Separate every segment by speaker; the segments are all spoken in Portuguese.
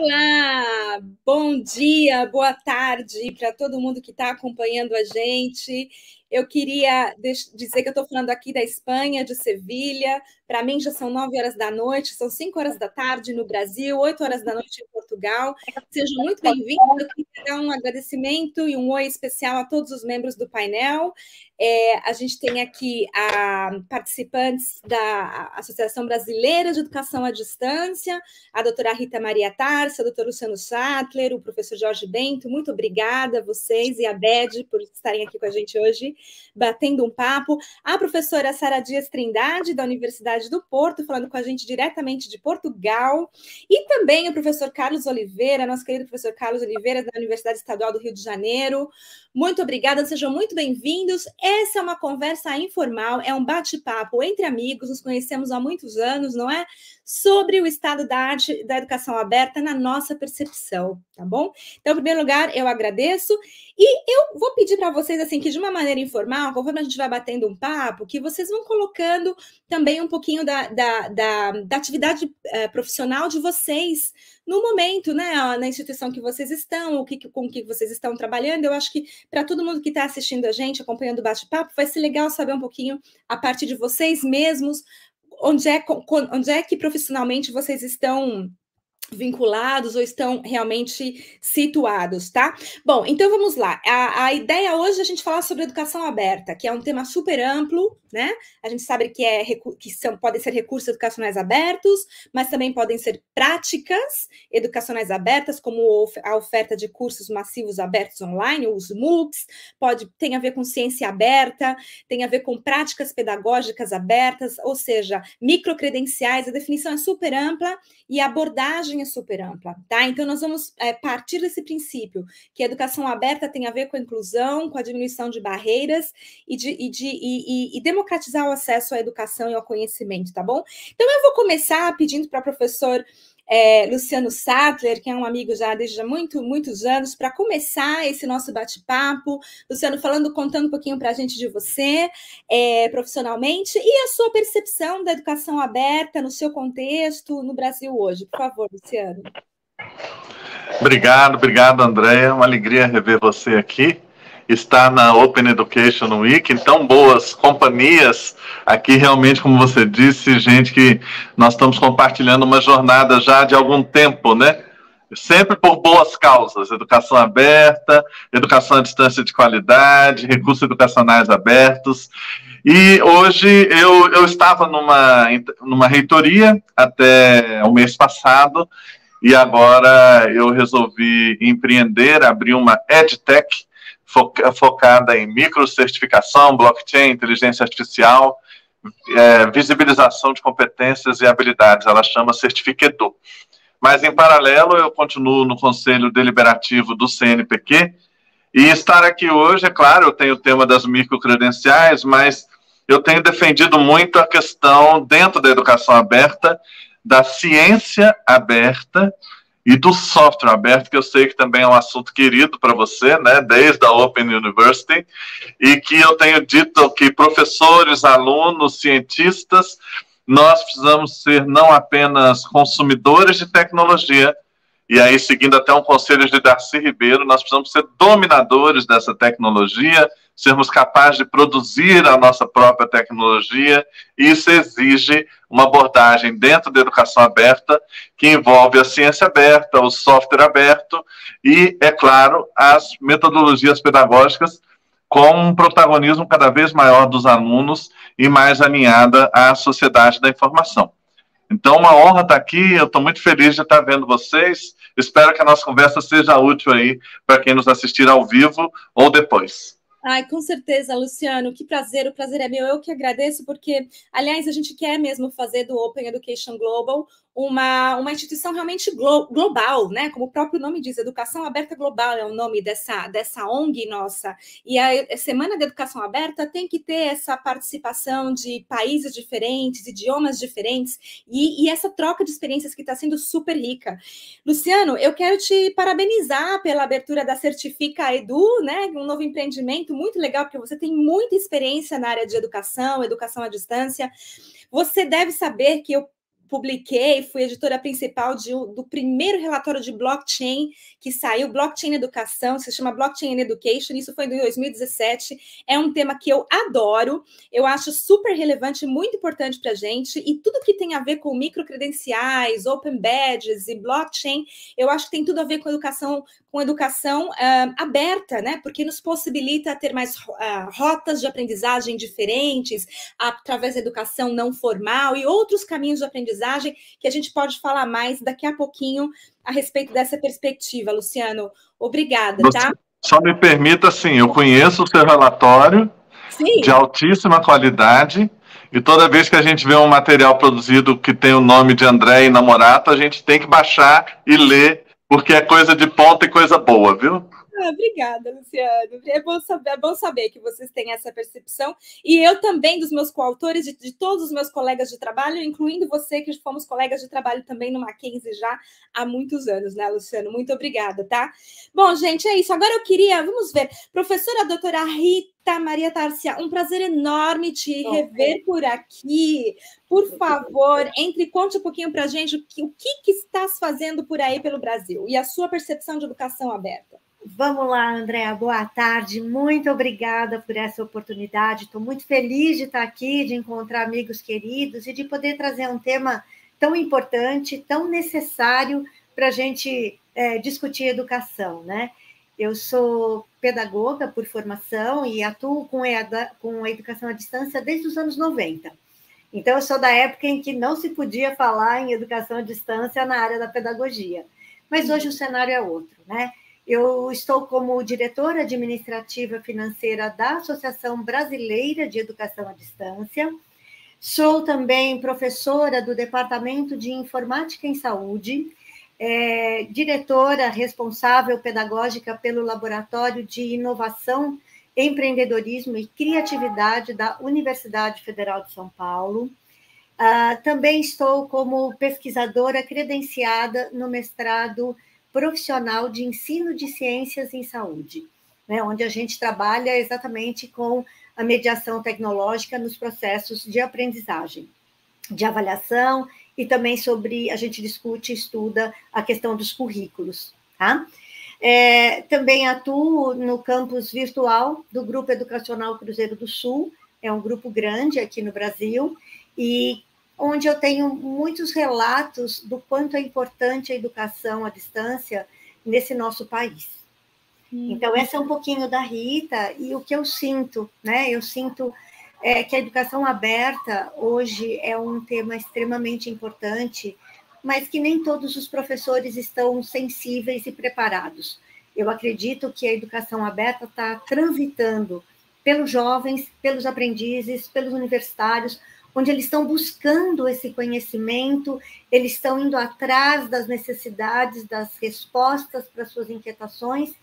Speaker 1: Olá, bom dia, boa tarde para todo mundo que está acompanhando a gente. Eu queria dizer que eu estou falando aqui da Espanha, de Sevilha. Para mim já são 9 horas da noite, são 5 horas da tarde no Brasil, 8 horas da noite em Portugal. Sejam muito bem-vindos. Eu queria dar um agradecimento e um oi especial a todos os membros do painel. A gente tem aqui participantes da Associação Brasileira de Educação à Distância, a doutora Rita Maria Tarsa, o doutor Luciano Sattler, o professor Jorge Bento. Muito obrigada a vocês e a Bed por estarem aqui com a gente hoje, batendo um papo. A professora Sara Dias Trindade, da Universidade do Porto, falando com a gente diretamente de Portugal. E também o professor Carlos Oliveira, nosso querido professor Carlos Oliveira, da Universidade Estadual do Rio de Janeiro. Muito obrigada, sejam muito bem-vindos. Essa é uma conversa informal, é um bate-papo entre amigos, nos conhecemos há muitos anos, não é? Sobre o estado da arte da educação aberta na nossa percepção, tá bom? Então, em primeiro lugar, eu agradeço e eu vou pedir para vocês, assim, que de uma maneira informal, conforme a gente vai batendo um papo, que vocês vão colocando também um pouquinho da atividade profissional de vocês no momento, né, na instituição que vocês estão, com o que vocês estão trabalhando. Eu acho que para todo mundo que está assistindo a gente, acompanhando o bate-papo, vai ser legal saber um pouquinho a partir de vocês mesmos, onde é que profissionalmente vocês estão vinculados ou estão realmente situados, tá? Bom, então vamos lá. A ideia hoje é a gente falar sobre educação aberta, que é um tema super amplo, né? A gente sabe que podem ser recursos educacionais abertos, mas também podem ser práticas educacionais abertas, como a oferta de cursos massivos abertos online, os MOOCs, tem a ver com ciência aberta, tem a ver com práticas pedagógicas abertas, ou seja, microcredenciais. A definição é super ampla e a abordagem é super ampla, tá? Então, nós vamos partir desse princípio, que a educação aberta tem a ver com a inclusão, com a diminuição de barreiras e democratizar o acesso à educação e ao conhecimento, tá bom? Então, eu vou começar pedindo para o professor Luciano Sattler, que é um amigo já desde muitos anos, para começar esse nosso bate-papo. Luciano, contando um pouquinho para a gente de você, profissionalmente, e a sua percepção da educação aberta no seu contexto no Brasil hoje. Por favor, Luciano.
Speaker 2: Obrigado, Andréia. Uma alegria rever você aqui. Está na Open Education Week, então boas companhias aqui, realmente, como você disse, gente que nós estamos compartilhando uma jornada já de algum tempo, né? Sempre por boas causas, educação aberta, educação à distância de qualidade, recursos educacionais abertos. E hoje eu estava numa reitoria até o mês passado, e agora eu resolvi empreender, abrir uma EdTech, focada em microcertificação, blockchain, inteligência artificial, visibilização de competências e habilidades. Ela chama Certifiquedo. Mas, em paralelo, eu continuo no Conselho Deliberativo do CNPq, e estar aqui hoje, é claro, eu tenho o tema das microcredenciais, mas eu tenho defendido muito a questão, dentro da educação aberta, da ciência aberta e do software aberto, que eu sei que também é um assunto querido para você, né, desde a Open University, e que eu tenho dito que professores, alunos, cientistas, nós precisamos ser não apenas consumidores de tecnologia, e aí, seguindo até um conselho de Darcy Ribeiro, nós precisamos ser dominadores dessa tecnologia, sermos capazes de produzir a nossa própria tecnologia, e isso exige uma abordagem dentro da educação aberta, que envolve a ciência aberta, o software aberto e, é claro, as metodologias pedagógicas com um protagonismo cada vez maior dos alunos e mais alinhada à sociedade da informação. Então, uma honra estar aqui, eu estou muito feliz de estar vendo vocês, espero que a nossa conversa seja útil aí para quem nos assistir ao vivo ou depois.
Speaker 1: Ai, com certeza, Luciano, que prazer, o prazer é meu, eu que agradeço, porque, aliás, a gente quer mesmo fazer do Open Education Global uma instituição realmente global, né? Como o próprio nome diz, Educação Aberta Global é o nome dessa ONG nossa. E a Semana da Educação Aberta tem que ter essa participação de países diferentes, idiomas diferentes, e essa troca de experiências que está sendo super rica. Luciano, eu quero te parabenizar pela abertura da Certifica Edu, né? Um novo empreendimento muito legal, porque você tem muita experiência na área de educação à distância. Você deve saber que eu publiquei, fui editora principal do primeiro relatório de blockchain que saiu, Blockchain Educação, se chama Blockchain Education, isso foi em 2017, é um tema que eu adoro, eu acho super relevante, muito importante para a gente, e tudo que tem a ver com microcredenciais, open badges e blockchain, eu acho que tem tudo a ver com educação aberta, né? Porque nos possibilita ter mais rotas de aprendizagem diferentes, através da educação não formal e outros caminhos de aprendizagem que a gente pode falar mais daqui a pouquinho a respeito dessa perspectiva, Luciano. Obrigada, tá?
Speaker 2: Só me permita, assim, eu conheço o seu relatório, sim, de altíssima qualidade, e toda vez que a gente vê um material produzido que tem o nome de André e Namorato, a gente tem que baixar e ler, porque é coisa de ponta e coisa boa, viu?
Speaker 1: Obrigada, Luciano. É bom saber que vocês têm essa percepção. E eu também, dos meus coautores, de todos os meus colegas de trabalho, incluindo você, que fomos colegas de trabalho também no Mackenzie já há muitos anos, né, Luciano? Muito obrigada, tá? Bom, gente, é isso. Agora eu queria, vamos ver, professora doutora Rita Maria Tárcia, um prazer enorme te rever por aqui. Por favor, entre e conte um pouquinho para a gente o que estás fazendo por aí pelo Brasil e a sua percepção de educação aberta.
Speaker 3: Vamos lá, Andréa, boa tarde, muito obrigada por essa oportunidade, estou muito feliz de estar aqui, de encontrar amigos queridos e de poder trazer um tema tão importante, tão necessário para a gente discutir educação, né? Eu sou pedagoga por formação e atuo com a educação à distância desde os anos 90. Então, eu sou da época em que não se podia falar em educação à distância na área da pedagogia, mas hoje o cenário é outro, né? Eu estou como diretora administrativa financeira da Associação Brasileira de Educação à Distância, sou também professora do Departamento de Informática em Saúde, diretora responsável pedagógica pelo Laboratório de Inovação, Empreendedorismo e Criatividade da Universidade Federal de São Paulo. Também estou como pesquisadora credenciada no mestrado profissional de ensino de ciências em saúde, né, onde a gente trabalha exatamente com a mediação tecnológica nos processos de aprendizagem, de avaliação, e também a gente discute e estuda a questão dos currículos, tá? Também atuo no campus virtual do Grupo Educacional Cruzeiro do Sul, é um grupo grande aqui no Brasil, e onde eu tenho muitos relatos do quanto é importante a educação à distância nesse nosso país. Então, essa é um pouquinho da Rita, e o que eu sinto, né? Eu sinto que a educação aberta hoje é um tema extremamente importante, mas que nem todos os professores estão sensíveis e preparados. Eu acredito que a educação aberta está transitando pelos jovens, pelos aprendizes, pelos universitários, onde eles estão buscando esse conhecimento, eles estão indo atrás das necessidades, das respostas para suas inquietações,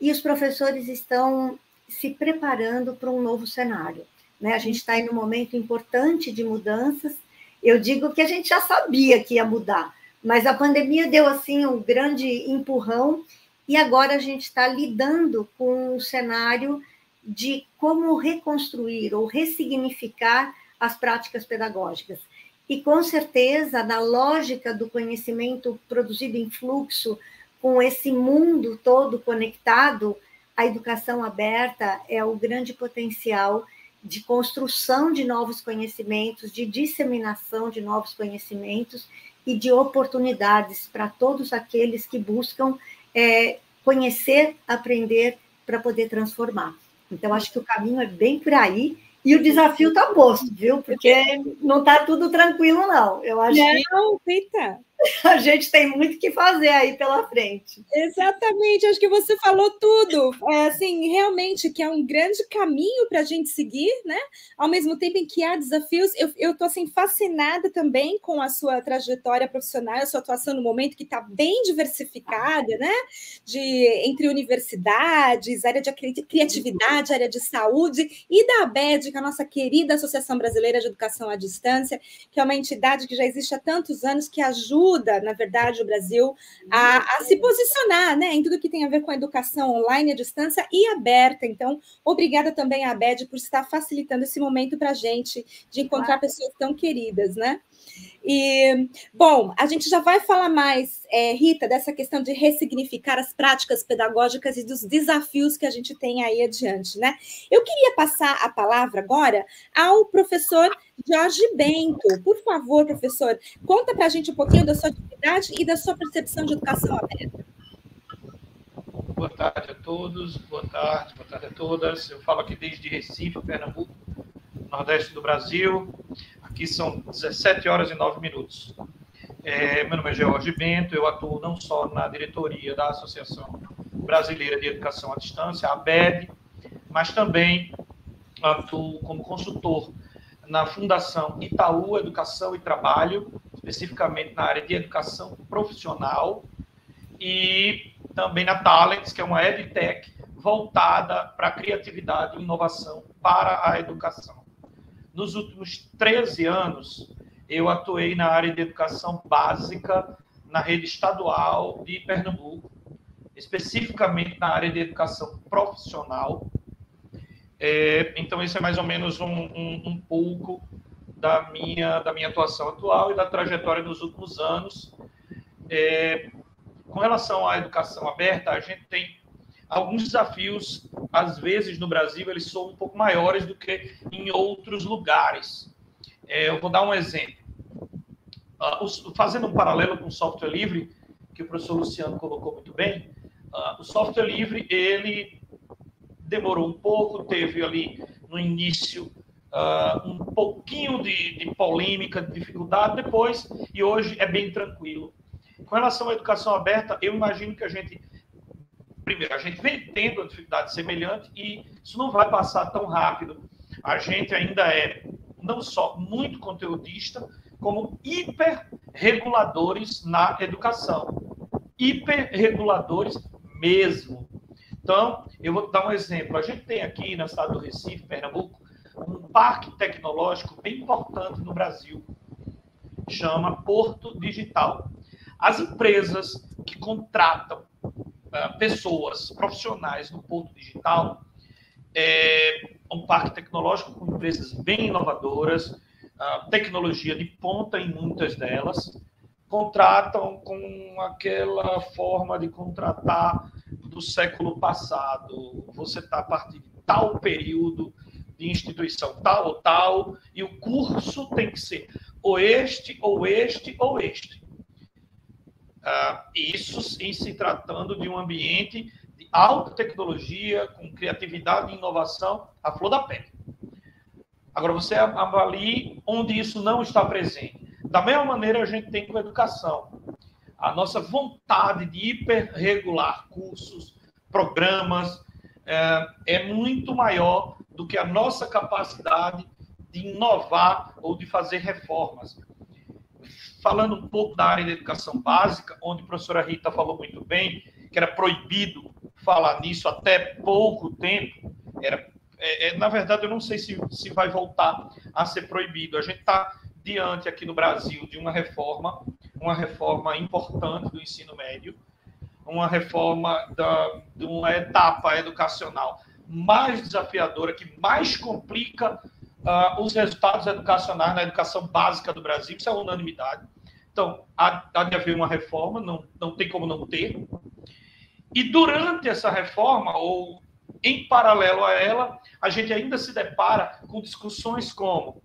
Speaker 3: e os professores estão se preparando para um novo cenário, né? A gente está em um momento importante de mudanças. Eu digo que a gente já sabia que ia mudar, mas a pandemia deu assim um grande empurrão, e agora a gente está lidando com um cenário de como reconstruir ou ressignificar as práticas pedagógicas. E, com certeza, na lógica do conhecimento produzido em fluxo, com esse mundo todo conectado, a educação aberta é o grande potencial de construção de novos conhecimentos, de disseminação de novos conhecimentos e de oportunidades para todos aqueles que buscam conhecer, aprender para poder transformar. Então, acho que o caminho é bem por aí. E o desafio está posto, viu? Porque não está tudo tranquilo, não. Eu acho que a gente tem muito que fazer aí pela frente.
Speaker 1: Exatamente, acho que você falou tudo. Assim, realmente que é um grande caminho para a gente seguir, né? Ao mesmo tempo em que há desafios, eu estou assim, fascinada também com a sua trajetória profissional, a sua atuação no momento que está bem diversificada, né? Entre universidades, área de criatividade, área de saúde, e da ABED, que é a nossa querida Associação Brasileira de Educação à Distância, que é uma entidade que já existe há tantos anos, que ajuda, na verdade, o Brasil a se posicionar, né, em tudo que tem a ver com a educação online, à distância e aberta. Então, obrigada também à ABED por estar facilitando esse momento para a gente de encontrar pessoas tão queridas, né? E, bom, a gente já vai falar mais, Rita, dessa questão de ressignificar as práticas pedagógicas e dos desafios que a gente tem aí adiante, né? Eu queria passar a palavra agora ao professor Jorge Bento. Por favor, professor, conta para a gente um pouquinho da sua atividade e da sua percepção de educação aberta.
Speaker 4: Boa tarde a todos, boa tarde a todas. Eu falo aqui desde Recife, Pernambuco, Nordeste do Brasil. Aqui são 17 horas e 9 minutos. Meu nome é Jorge Bento, eu atuo não só na diretoria da Associação Brasileira de Educação à Distância, a ABED, mas também atuo como consultor na Fundação Itaú Educação e Trabalho, especificamente na área de educação profissional, e também na Talents, que é uma edtech voltada para a criatividade e inovação para a educação. Nos últimos 13 anos, eu atuei na área de educação básica na rede estadual de Pernambuco, especificamente na área de educação profissional. Então, esse é mais ou menos um pouco da minha atuação atual e da trajetória nos últimos anos. Com relação à educação aberta, a gente tem alguns desafios, às vezes, no Brasil, eles são um pouco maiores do que em outros lugares. Eu vou dar um exemplo. Fazendo um paralelo com o software livre, que o professor Luciano colocou muito bem, o software livre, ele demorou um pouco, teve ali, no início, um pouquinho de polêmica, de dificuldade, depois, e hoje é bem tranquilo. Com relação à educação aberta, eu imagino que a gente vem tendo uma dificuldade semelhante e isso não vai passar tão rápido. A gente ainda é não só muito conteudista, como hiperreguladores na educação. Hiperreguladores mesmo. Então, eu vou dar um exemplo. A gente tem aqui na cidade do Recife, Pernambuco, um parque tecnológico bem importante no Brasil. Chama Porto Digital. As empresas que contratam pessoas profissionais no Porto Digital, um parque tecnológico com empresas bem inovadoras, tecnologia de ponta em muitas delas, contratam com aquela forma de contratar do século passado. Você está a partir de tal período de instituição, tal ou tal, e o curso tem que ser ou este, ou este, ou este. Isso em se tratando de um ambiente de alta tecnologia, com criatividade e inovação à flor da pele. Agora, você avalie onde isso não está presente. Da mesma maneira, a gente tem com a educação. A nossa vontade de hiperregular cursos, programas, é muito maior do que a nossa capacidade de inovar ou de fazer reformas. Falando um pouco da área da educação básica, onde a professora Rita falou muito bem, que era proibido falar nisso até pouco tempo, na verdade, eu não sei se vai voltar a ser proibido. A gente está diante aqui no Brasil de uma reforma importante do ensino médio, uma reforma de uma etapa educacional mais desafiadora, que mais complica os resultados educacionais na educação básica do Brasil. Isso é unanimidade. Então, há de haver uma reforma, não tem como não ter. E durante essa reforma, ou em paralelo a ela, a gente ainda se depara com discussões como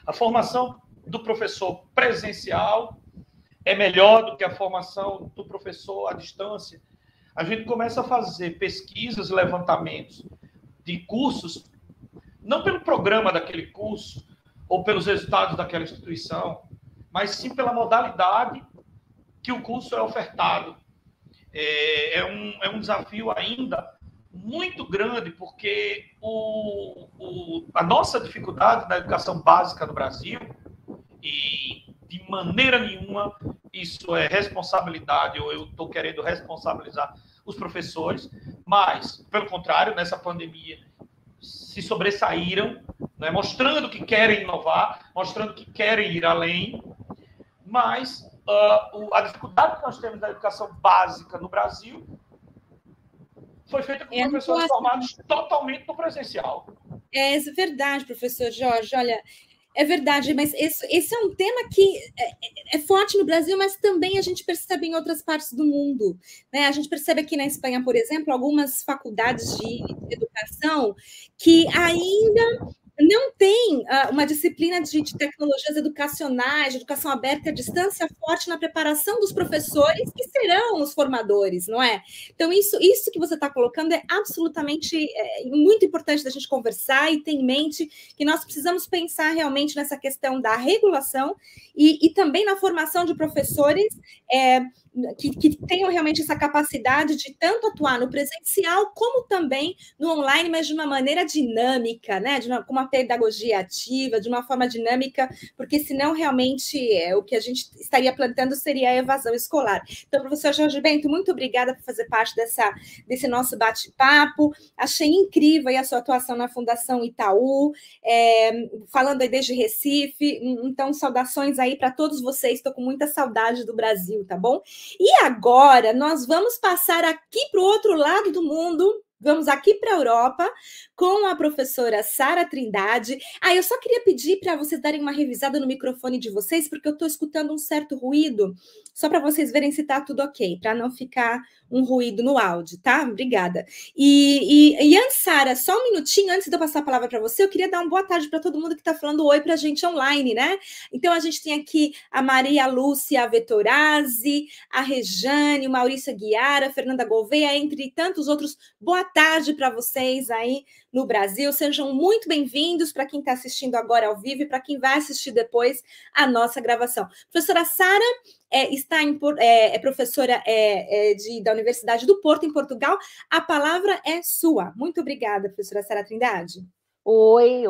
Speaker 4: a formação do professor presencial é melhor do que a formação do professor à distância. A gente começa a fazer pesquisas, levantamentos de cursos, não pelo programa daquele curso ou pelos resultados daquela instituição, mas sim pela modalidade que o curso é ofertado. É um desafio ainda muito grande, porque a nossa dificuldade na educação básica no Brasil, e de maneira nenhuma isso é responsabilidade, ou eu estou querendo responsabilizar os professores, mas, pelo contrário, nessa pandemia se sobressaíram, né, mostrando que querem inovar, mostrando que querem ir além, mas a dificuldade que nós temos na educação básica no Brasil foi feita com professores formados totalmente no presencial.
Speaker 1: É verdade, professor Jorge. Olha, É verdade, mas esse é um tema que é forte no Brasil, mas também a gente percebe em outras partes do mundo, né? A gente percebe aqui na Espanha, por exemplo, algumas faculdades de educação que ainda não tem uma disciplina de tecnologias educacionais, de educação aberta à distância forte na preparação dos professores que serão os formadores, não é? Então, isso que você está colocando é absolutamente muito importante da gente conversar e ter em mente que nós precisamos pensar realmente nessa questão da regulação e também na formação de professores que tenham realmente essa capacidade de tanto atuar no presencial como também no online, mas de uma maneira dinâmica, né? Com uma pedagogia ativa, de uma forma dinâmica, porque senão realmente o que a gente estaria plantando seria a evasão escolar. Então, professor Jorge Bento, muito obrigada por fazer parte desse nosso bate-papo. Achei incrível a sua atuação na Fundação Itaú, falando aí desde Recife. Então, saudações aí para todos vocês. Estou com muita saudade do Brasil, tá bom? E agora nós vamos passar aqui para o outro lado do mundo, vamos aqui para a Europa, com a professora Sara Trindade. Eu só queria pedir para vocês darem uma revisada no microfone de vocês, porque eu estou escutando um certo ruído, só para vocês verem se está tudo ok, para não ficar um ruído no áudio, tá? Obrigada. E antes, Sara, só um minutinho, antes de eu passar a palavra para você, eu queria dar uma boa tarde para todo mundo que está falando oi para a gente online, né? Então, a gente tem aqui a Maria Lúcia Vettorazzi, a Rejane, o Maurício Aguiar, a Fernanda Gouveia, entre tantos outros. Boa tarde para vocês aí no Brasil. Sejam muito bem-vindos para quem está assistindo agora ao vivo e para quem vai assistir depois a nossa gravação. Professora Sara é professora da Universidade do Porto, em Portugal. A palavra é sua. Muito obrigada, professora Sara Trindade.
Speaker 5: Oi.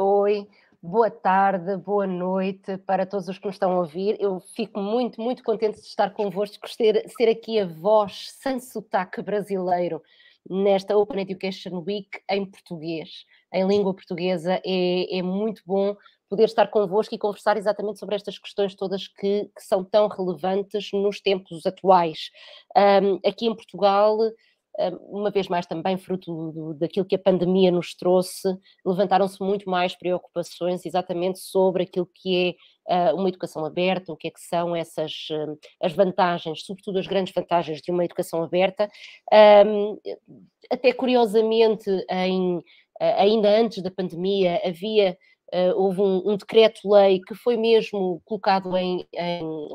Speaker 5: Boa tarde, boa noite para todos os que nos estão a ouvir. Eu fico muito, muito contente de estar convosco, de ser aqui a voz sem sotaque brasileiro nesta Open Education Week em português, em língua portuguesa. É muito bom poder estar convosco e conversar exatamente sobre estas questões todas que são tão relevantes nos tempos atuais. Aqui em Portugal, uma vez mais também fruto daquilo que a pandemia nos trouxe, levantaram-se muito mais preocupações exatamente sobre aquilo que é uma educação aberta, o que é que são essas as vantagens, sobretudo as grandes vantagens de uma educação aberta. Até curiosamente, ainda antes da pandemia, houve um decreto-lei que foi mesmo colocado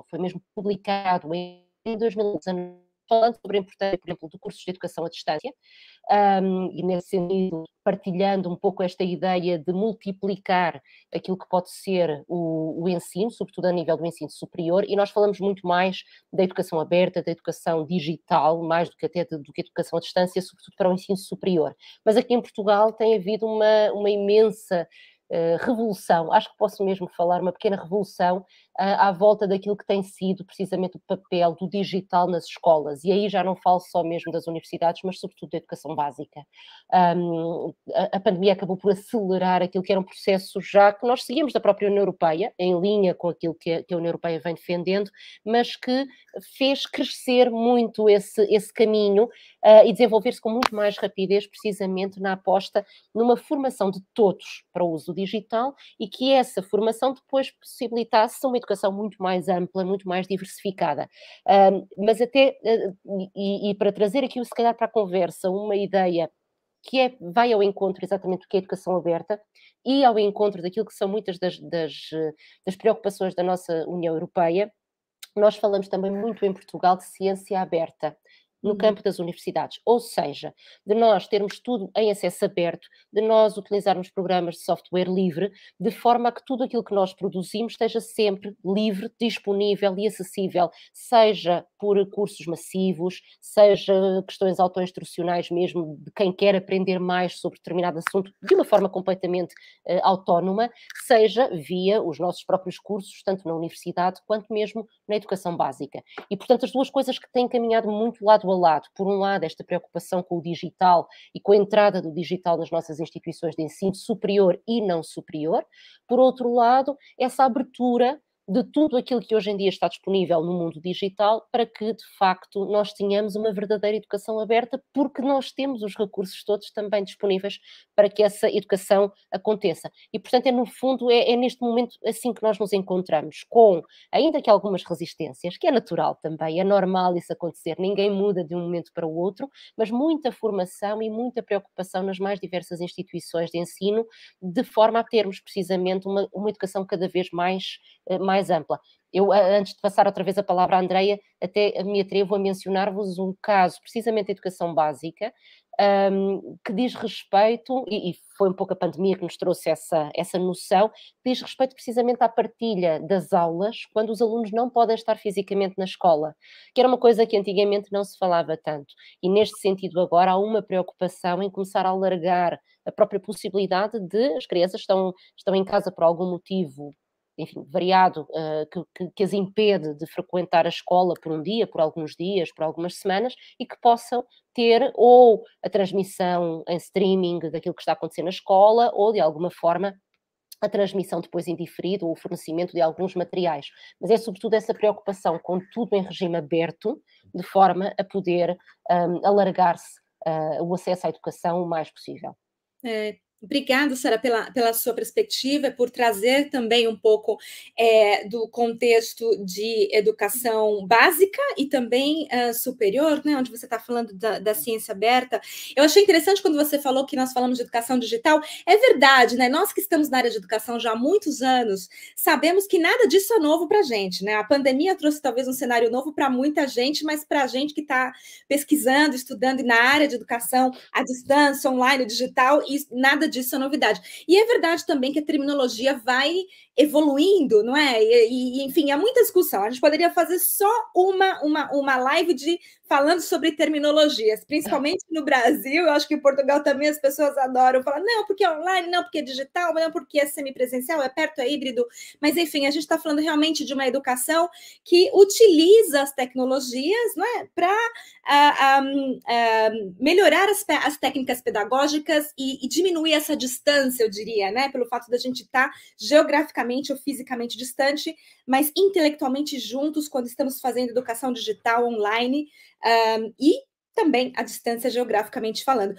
Speaker 5: foi mesmo publicado em 2019, falando sobre a importância, por exemplo, de cursos de educação à distância, e nesse sentido partilhando um pouco esta ideia de multiplicar aquilo que pode ser o ensino, sobretudo a nível do ensino superior, e nós falamos muito mais da educação aberta, da educação digital, mais do que até do que a educação à distância, sobretudo para o ensino superior. Mas aqui em Portugal tem havido uma imensa revolução, acho que posso mesmo falar, uma pequena revolução à volta daquilo que tem sido precisamente o papel do digital nas escolas, e aí já não falo só mesmo das universidades, mas sobretudo da educação básica. A pandemia acabou por acelerar aquilo que era um processo já que nós seguimos da própria União Europeia, em linha com aquilo que a União Europeia vem defendendo, mas que fez crescer muito esse caminho e desenvolver-se com muito mais rapidez, precisamente na aposta numa formação de todos para o uso digital, e que essa formação depois possibilitasse uma educação muito mais ampla, muito mais diversificada. Mas até, e para trazer aqui, se calhar, para a conversa, uma ideia que vai ao encontro exatamente do que é a educação aberta e ao encontro daquilo que são muitas das preocupações da nossa União Europeia. Nós falamos também muito em Portugal de ciência aberta no campo das universidades, ou seja, de nós termos tudo em acesso aberto, de nós utilizarmos programas de software livre, de forma a que tudo aquilo que nós produzimos esteja sempre livre, disponível e acessível, seja por cursos massivos, seja questões autoinstrucionais mesmo, de quem quer aprender mais sobre determinado assunto de uma forma completamente autónoma, seja via os nossos próprios cursos, tanto na universidade quanto mesmo na educação básica. E, portanto, as duas coisas que têm caminhado muito lado a lado. Por um lado, esta preocupação com o digital e com a entrada do digital nas nossas instituições de ensino superior e não superior. Por outro lado, essa abertura de tudo aquilo que hoje em dia está disponível no mundo digital para que, de facto, nós tenhamos uma verdadeira educação aberta, porque nós temos os recursos todos também disponíveis para que essa educação aconteça. E, portanto, no fundo, é neste momento assim que nós nos encontramos, com, ainda que algumas resistências, que é natural também, é normal isso acontecer, ninguém muda de um momento para o outro, mas muita formação e muita preocupação nas mais diversas instituições de ensino, de forma a termos precisamente uma educação cada vez mais ampla. Eu, antes de passar outra vez a palavra à Andreia, até me atrevo a mencionar-vos um caso, precisamente da educação básica, que diz respeito, e foi um pouco a pandemia que nos trouxe essa noção, diz respeito precisamente à partilha das aulas quando os alunos não podem estar fisicamente na escola, que era uma coisa que antigamente não se falava tanto. E neste sentido agora há uma preocupação em começar a alargar a própria possibilidade de as crianças estão em casa por algum motivo, enfim, variado, que as impede de frequentar a escola por um dia, por alguns dias, por algumas semanas, e que possam ter ou a transmissão em streaming daquilo que está a acontecer na escola, ou de alguma forma a transmissão depois em diferido, ou o fornecimento de alguns materiais. Mas é sobretudo essa preocupação com tudo em regime aberto, de forma a poder alargar-se o acesso à educação o mais possível.
Speaker 1: Obrigada, Sara, pela sua perspectiva, por trazer também um pouco do contexto de educação básica e também superior, né, onde você está falando da ciência aberta. Eu achei interessante quando você falou que nós falamos de educação digital. É verdade, né? Nós que estamos na área de educação já há muitos anos, sabemos que nada disso é novo para a gente, né? A pandemia trouxe talvez um cenário novo para muita gente, mas para a gente que está pesquisando, estudando na área de educação à distância, online, digital, e nada disso é novidade. E é verdade também que a terminologia vai evoluindo, não é? Enfim, há muita discussão. A gente poderia fazer só uma live falando sobre terminologias, principalmente no Brasil. Eu acho que em Portugal também as pessoas adoram falar, não, porque é online, não, porque é digital, não, porque é semipresencial, é perto, é híbrido. Mas, enfim, a gente está falando realmente de uma educação que utiliza as tecnologias, não é? Para melhorar as técnicas pedagógicas e diminuir essa distância, eu diria, né? Pelo fato da gente estar geograficamente ou fisicamente distante, mas intelectualmente juntos quando estamos fazendo educação digital online e também à distância geograficamente falando.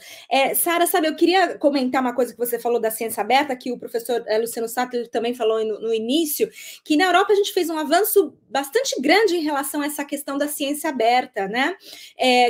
Speaker 1: Sara, sabe, eu queria comentar uma coisa que você falou da ciência aberta, que o professor Luciano Sattler também falou no início, que na Europa a gente fez um avanço bastante grande em relação a essa questão da ciência aberta, né?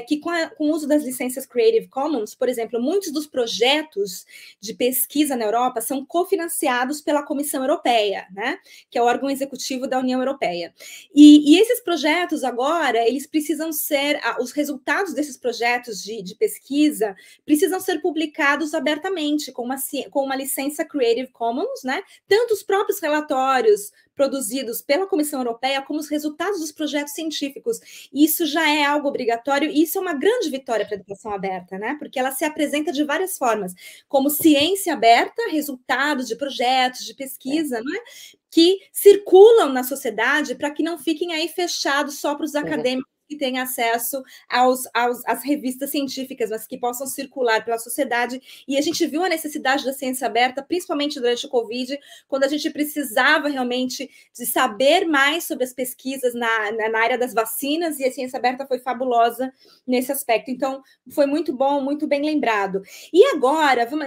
Speaker 1: Que com o uso das licenças Creative Commons, por exemplo, muitos dos projetos de pesquisa na Europa são cofinanciados pela Comissão Europeia, né? Que é o órgão executivo da União Europeia. E esses projetos agora, eles precisam ser, os resultados desses projetos de pesquisa precisam ser publicados abertamente com uma licença Creative Commons, né? Tanto os próprios relatórios produzidos pela Comissão Europeia como os resultados dos projetos científicos. Isso já é algo obrigatório e isso é uma grande vitória para a educação aberta, né? Porque ela se apresenta de várias formas, como ciência aberta, resultados de projetos, de pesquisa, né? Que circulam na sociedade para que não fiquem aí fechados só para os acadêmicos que têm acesso às revistas científicas, mas que possam circular pela sociedade. E a gente viu a necessidade da ciência aberta, principalmente durante o Covid, quando a gente precisava realmente de saber mais sobre as pesquisas na área das vacinas, e a ciência aberta foi fabulosa nesse aspecto. Então, foi muito bom, muito bem lembrado. E agora, a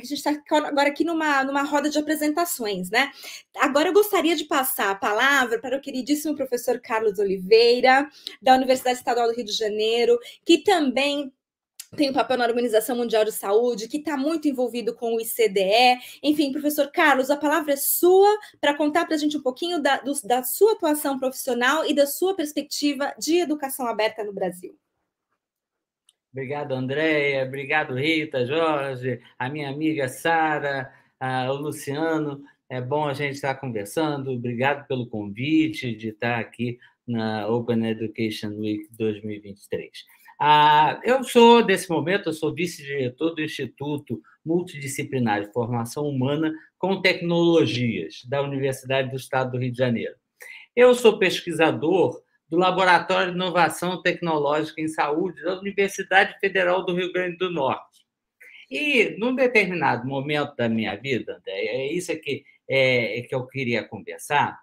Speaker 1: gente está agora aqui numa roda de apresentações, né? Agora eu gostaria de passar a palavra para o queridíssimo professor Carlos Oliveira, da Universidade Estadual do Rio de Janeiro, que também tem um papel na Organização Mundial de Saúde, que está muito envolvido com o ICDE. Enfim, professor Carlos, a palavra é sua para contar para a gente um pouquinho da sua atuação profissional e da sua perspectiva de educação aberta no Brasil.
Speaker 6: Obrigado, Andréia. Obrigado, Rita, Jorge, a minha amiga Sara, o Luciano. É bom a gente estar conversando. Obrigado pelo convite de estar aqui na Open Education Week 2023. Eu sou, nesse momento, eu sou vice-diretor do Instituto Multidisciplinar de Formação Humana com Tecnologias, da Universidade do Estado do Rio de Janeiro. Eu sou pesquisador do Laboratório de Inovação Tecnológica em Saúde da Universidade Federal do Rio Grande do Norte. E, num determinado momento da minha vida, é isso que eu queria conversar,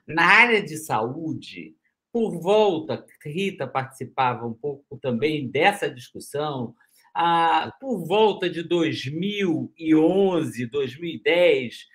Speaker 6: Na área de saúde, por volta, Rita participava um pouco também dessa discussão, por volta de 2011, 2010,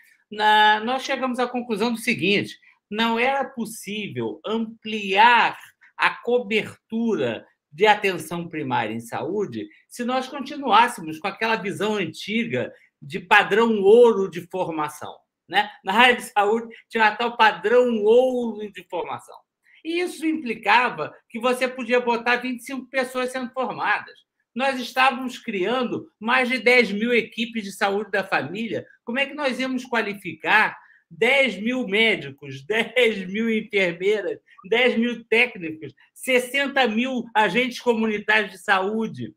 Speaker 6: nós chegamos à conclusão do seguinte: não era possível ampliar a cobertura de atenção primária em saúde se nós continuássemos com aquela visão antiga de padrão ouro de formação, né? Na área de saúde tinha tal padrão ouro de formação. E isso implicava que você podia botar 25 pessoas sendo formadas. Nós estávamos criando mais de 10 mil equipes de saúde da família. Como é que nós íamos qualificar 10 mil médicos, 10 mil enfermeiras, 10 mil técnicos, 60 mil agentes comunitários de saúde?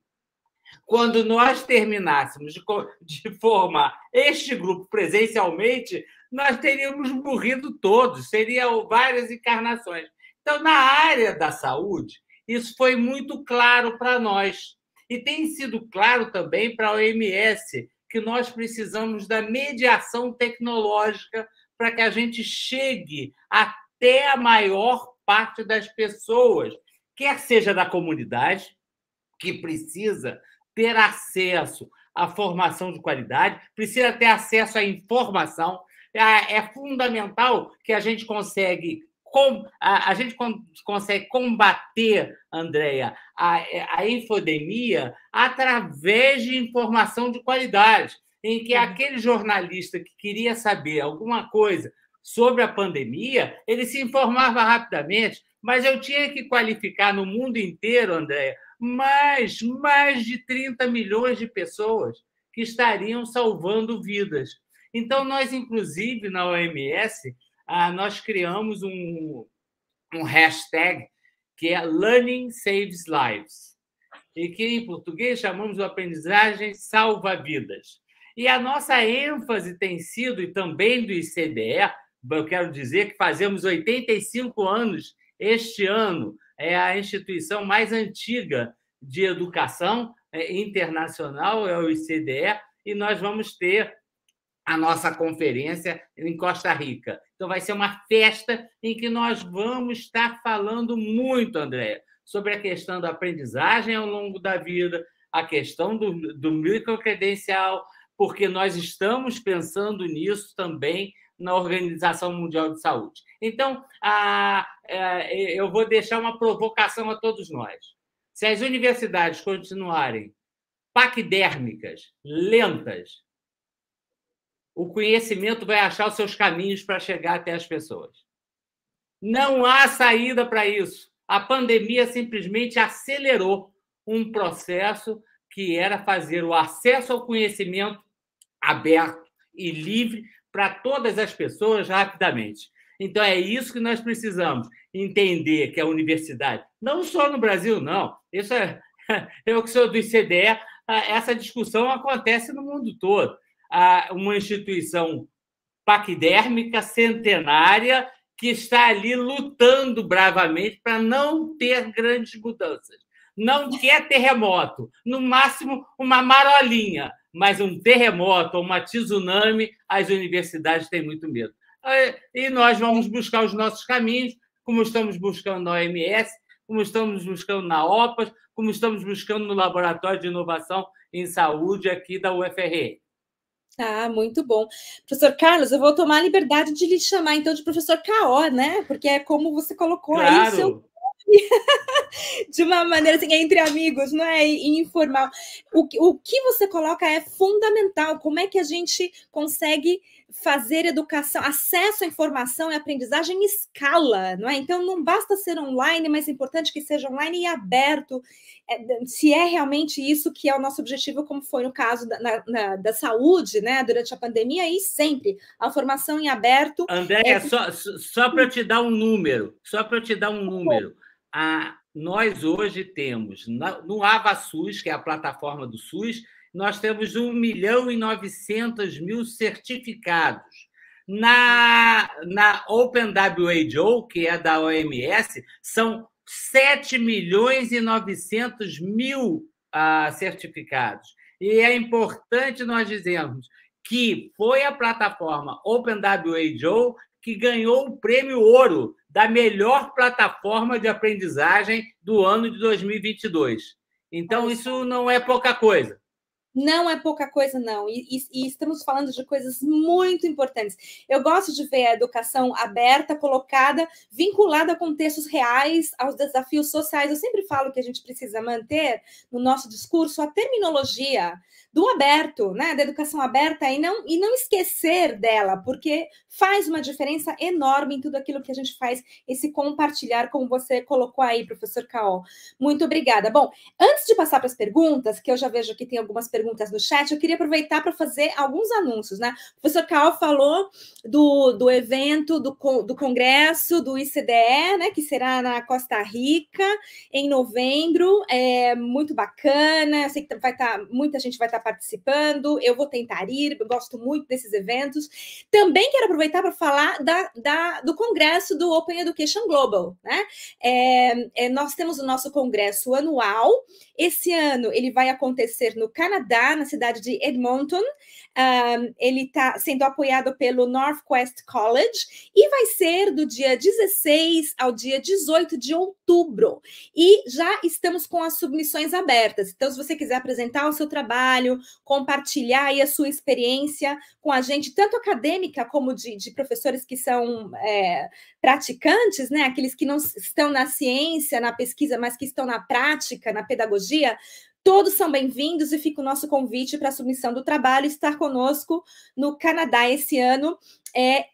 Speaker 6: Quando nós terminássemos de formar este grupo presencialmente, nós teríamos morrido todos, seriam várias encarnações. Então, na área da saúde, isso foi muito claro para nós. E tem sido claro também para a OMS que nós precisamos da mediação tecnológica para que a gente chegue até a maior parte das pessoas, quer seja da comunidade, que precisa ter acesso à formação de qualidade, precisa ter acesso à informação. É fundamental que a gente consegue combater, Andréia, a infodemia através de informação de qualidade, em que aquele jornalista que queria saber alguma coisa sobre a pandemia, ele se informava rapidamente, mas eu tinha que qualificar no mundo inteiro, Andréia, mais de 30 milhões de pessoas que estariam salvando vidas. Então, nós, inclusive, na OMS, nós criamos um hashtag que é Learning Saves Lives, e que, em português, chamamos de aprendizagem salva-vidas. E a nossa ênfase tem sido, e também do ICDE, eu quero dizer que fazemos 85 anos este ano, é a instituição mais antiga de educação internacional, é o ICDE, e nós vamos ter a nossa conferência em Costa Rica. Então, vai ser uma festa em que nós vamos estar falando muito, Andréia, sobre a questão da aprendizagem ao longo da vida, a questão do microcredencial, porque nós estamos pensando nisso também na Organização Mundial de Saúde. Então, eu vou deixar uma provocação a todos nós. Se as universidades continuarem paquidérmicas, lentas, o conhecimento vai achar os seus caminhos para chegar até as pessoas. Não há saída para isso. A pandemia simplesmente acelerou um processo que era fazer o acesso ao conhecimento aberto e livre para todas as pessoas rapidamente. Então, é isso que nós precisamos entender, que a universidade, não só no Brasil, não. Isso eu que sou do ICDE, essa discussão acontece no mundo todo. Uma instituição paquidérmica, centenária, que está ali lutando bravamente para não ter grandes mudanças. Não quer terremoto, no máximo uma marolinha, mas um terremoto ou uma tsunami, as universidades têm muito medo. E nós vamos buscar os nossos caminhos, como estamos buscando na OMS, como estamos buscando na OPAS, como estamos buscando no Laboratório de Inovação em Saúde aqui da UFRN.
Speaker 1: Muito bom. Professor Carlos, eu vou tomar a liberdade de lhe chamar, então, de professor K.O., né? Porque é como você colocou aí o seu nome, de uma maneira assim, entre amigos, não é informal. O que você coloca é fundamental. Como é que a gente consegue fazer educação, acesso à informação e aprendizagem em escala, não é? Então, não basta ser online, mas é importante que seja online e aberto, se é realmente isso que é o nosso objetivo, como foi no caso da saúde, né, durante a pandemia, e sempre, a formação em aberto...
Speaker 6: Andréia, só para eu te dar um número, nós hoje temos, no AvaSUS, que é a plataforma do SUS, nós temos 1.900.000 certificados. Na OpenWHO, que é da OMS, são 7.900.000 certificados. E é importante nós dizermos que foi a plataforma OpenWHO que ganhou o prêmio Ouro da melhor plataforma de aprendizagem do ano de 2022. Então, isso não é pouca coisa.
Speaker 1: Não é pouca coisa, não. E estamos falando de coisas muito importantes. Eu gosto de ver a educação aberta, colocada, vinculada a contextos reais, aos desafios sociais. Eu sempre falo que a gente precisa manter no nosso discurso a terminologia do aberto, né? Da educação aberta e não esquecer dela, porque faz uma diferença enorme em tudo aquilo que a gente faz, esse compartilhar, como você colocou aí, professor Caol. Muito obrigada. Bom, antes de passar para as perguntas, que eu já vejo que tem algumas perguntas no chat, eu queria aproveitar para fazer alguns anúncios, né? O professor Caol falou do evento, do congresso do ICDE, né? Que será na Costa Rica, em novembro. É muito bacana, eu sei que muita gente vai estar participando, eu vou tentar ir, eu gosto muito desses eventos. Também quero aproveitar para falar do congresso do Open Education Global, né? Nós temos o nosso congresso anual. Esse ano ele vai acontecer no Canadá, na cidade de Edmonton. Ele está sendo apoiado pelo Northwest College e vai ser do dia 16 ao dia 18 de outubro. E já estamos com as submissões abertas. Então, se você quiser apresentar o seu trabalho, compartilhar aí a sua experiência com a gente, tanto acadêmica como de professores que são praticantes, né? Aqueles que não estão na ciência, na pesquisa, mas que estão na prática, na pedagogia, todos são bem-vindos e fica o nosso convite para a submissão do trabalho estar conosco no Canadá esse ano,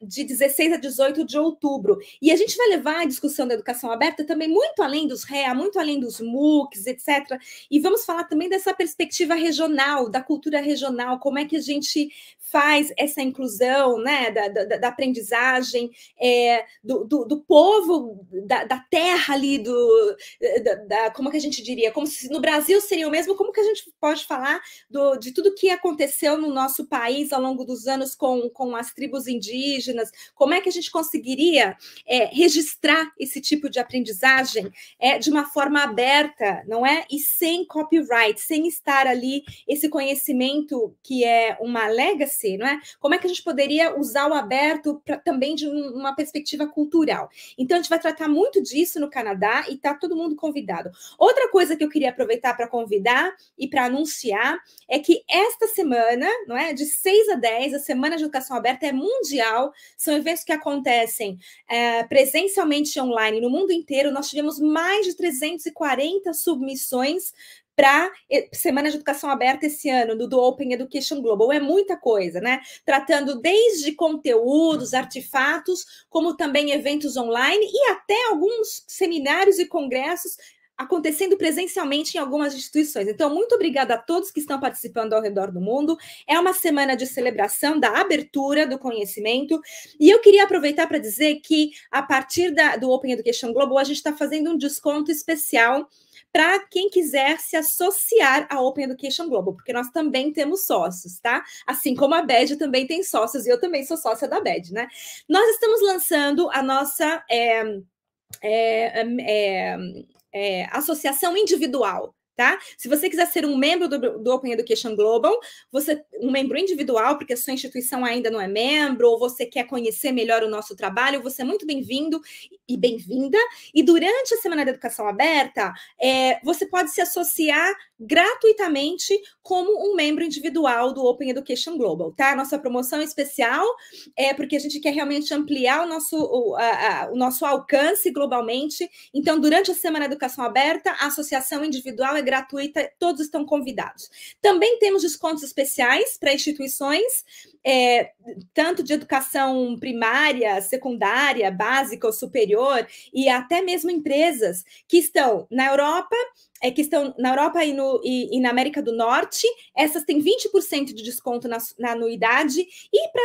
Speaker 1: de 16 a 18 de outubro. E a gente vai levar a discussão da educação aberta também muito além dos REA, muito além dos MOOCs, etc. E vamos falar também dessa perspectiva regional, da cultura regional, como é que a gente faz essa inclusão, né, da aprendizagem, do povo, da terra ali, como que a gente diria? Como se no Brasil seria o mesmo, como que a gente pode falar de tudo que aconteceu no nosso país ao longo dos anos com as tribos indígenas, como é que a gente conseguiria registrar esse tipo de aprendizagem de uma forma aberta, não é? E sem copyright, sem estar ali esse conhecimento que é uma legacy, não é? Como é que a gente poderia usar o aberto também de uma perspectiva cultural? Então, a gente vai tratar muito disso no Canadá e está todo mundo convidado. Outra coisa que eu queria aproveitar para convidar e para anunciar é que esta semana, não é? De 6 a 10, a Semana de Educação Aberta é mundial, são eventos que acontecem presencialmente e online no mundo inteiro. Nós tivemos mais de 340 submissões para Semana de Educação Aberta esse ano, do Open Education Global. É muita coisa, né? Tratando desde conteúdos, artefatos, como também eventos online e até alguns seminários e congressos acontecendo presencialmente em algumas instituições. Então, muito obrigada a todos que estão participando ao redor do mundo. É uma semana de celebração da abertura do conhecimento. E eu queria aproveitar para dizer que, a partir do Open Education Global, a gente está fazendo um desconto especial para quem quiser se associar à Open Education Global, porque nós também temos sócios, tá? Assim como a BED também tem sócios, e eu também sou sócia da BED, né? Nós estamos lançando a nossa associação individual, tá? Se você quiser ser um membro do Open Education Global, um membro individual, porque a sua instituição ainda não é membro, ou você quer conhecer melhor o nosso trabalho, você é muito bem-vindo e bem-vinda. E durante a Semana da Educação Aberta, você pode se associar gratuitamente como um membro individual do Open Education Global, tá? Nossa promoção especial é porque a gente quer realmente ampliar o nosso alcance globalmente. Então, durante a Semana da Educação Aberta, a associação individual é gratuita, todos estão convidados. Também temos descontos especiais para instituições, tanto de educação primária, secundária, básica ou superior, e até mesmo empresas que estão na Europa, e na América do Norte. Essas têm 20% de desconto na anuidade, e para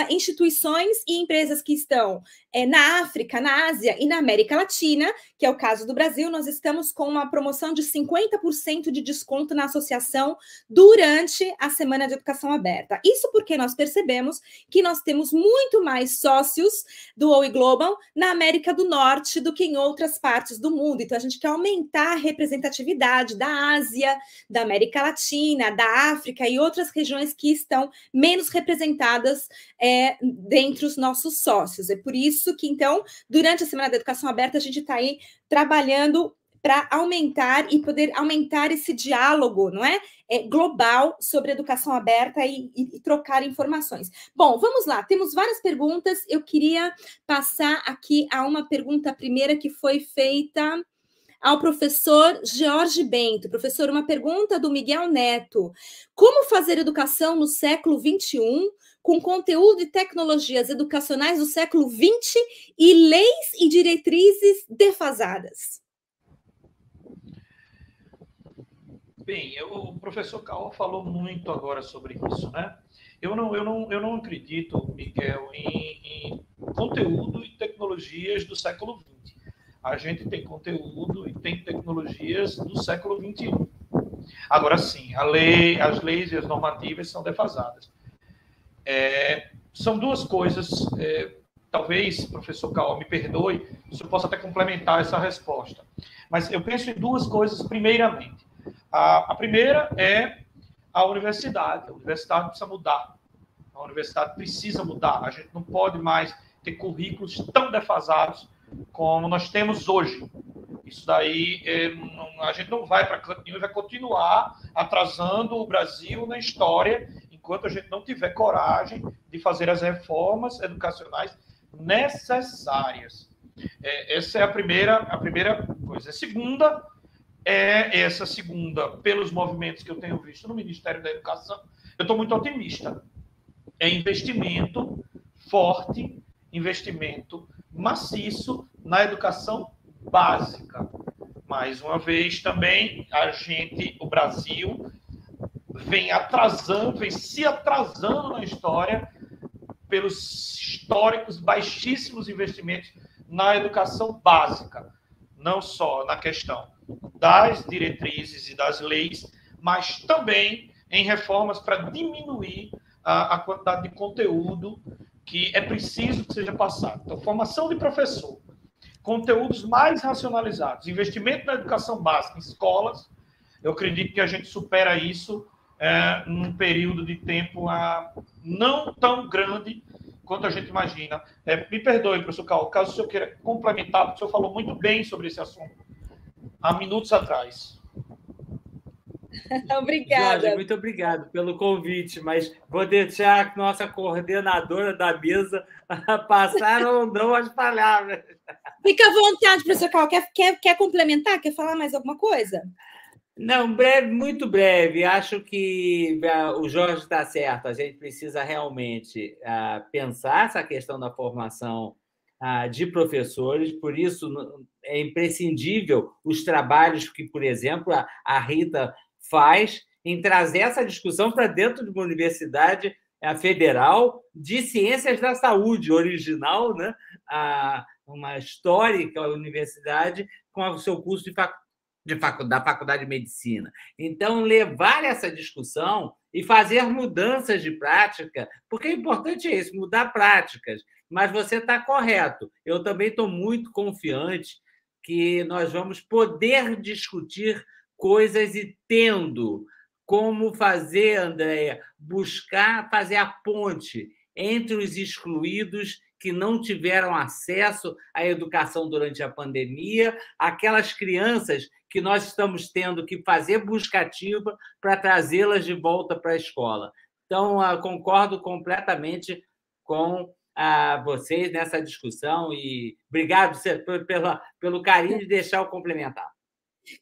Speaker 1: as instituições e empresas que estão na África, na Ásia e na América Latina, que é o caso do Brasil, nós estamos com uma promoção de 50% de desconto na associação durante a Semana de Educação Aberta. Isso porque nós percebemos que nós temos muito mais sócios do OE Global na América do Norte do que em outras partes do mundo. Então, a gente quer aumentar a representatividade da Ásia, da América Latina, da África e outras regiões que estão menos representadas dentre os nossos sócios. É por isso que, então, durante a Semana da Educação Aberta, a gente está aí trabalhando para aumentar e poder aumentar esse diálogo, não é? Global sobre educação aberta e trocar informações. Bom, vamos lá, temos várias perguntas. Eu queria passar aqui a uma pergunta primeira que foi feita ao professor Jorge Bento. Professor, uma pergunta do Miguel Neto. Como fazer educação no século XXI com conteúdo e tecnologias educacionais do século XX e leis e diretrizes defasadas?
Speaker 4: Bem, o professor Caó falou muito agora sobre isso, né? Eu não acredito, Miguel, em conteúdo e tecnologias do século XX. A gente tem conteúdo e tem tecnologias do século XXI. Agora sim, as leis e as normativas são defasadas. São duas coisas, talvez, professor Caó, me perdoe, se eu posso até complementar essa resposta. Mas eu penso em duas coisas, primeiramente. A primeira é a universidade. A universidade precisa mudar. A universidade precisa mudar. A gente não pode mais ter currículos tão defasados como nós temos hoje. Isso daí, a gente não vai para canto nenhum e vai continuar atrasando o Brasil na história enquanto a gente não tiver coragem de fazer as reformas educacionais necessárias. Essa é a primeira coisa. A segunda pelos movimentos que eu tenho visto no Ministério da Educação, eu estou muito otimista. É investimento forte, investimento maciço na educação básica. Mais uma vez, também, o Brasil, vem se atrasando na história pelos históricos baixíssimos investimentos na educação básica. Não só na questão das diretrizes e das leis, mas também em reformas para diminuir a quantidade de conteúdo que é preciso que seja passado. Então, formação de professor, conteúdos mais racionalizados, investimento na educação básica em escolas, eu acredito que a gente supera isso num período de tempo não tão grande quanto a gente imagina. Me perdoe, professor Caó, caso o senhor queira complementar, porque o senhor falou muito bem sobre esse assunto há minutos atrás.
Speaker 1: Obrigada.
Speaker 6: Jorge, muito obrigado pelo convite, mas vou deixar a nossa coordenadora da mesa passar ou não as palavras.
Speaker 1: Fica à vontade, professor Caó. Quer complementar? Quer falar mais alguma coisa?
Speaker 6: Não, muito breve. Acho que o Jorge está certo. A gente precisa realmente pensar essa questão da formação de professores, por isso é imprescindível os trabalhos que, por exemplo, a Rita faz em trazer essa discussão para dentro de uma universidade federal de ciências da saúde original, né? Uma histórica universidade com o seu curso da Faculdade de Medicina. Então, levar essa discussão e fazer mudanças de prática, porque o importante é isso, mudar práticas. Mas você está correto. Eu também estou muito confiante que nós vamos poder discutir coisas e tendo como fazer, Andréia, buscar fazer a ponte entre os excluídos que não tiveram acesso à educação durante a pandemia, aquelas crianças que nós estamos tendo que fazer busca ativa para trazê-las de volta para a escola. Então, concordo completamente com vocês nessa discussão e obrigado pelo carinho de deixar eu complementar.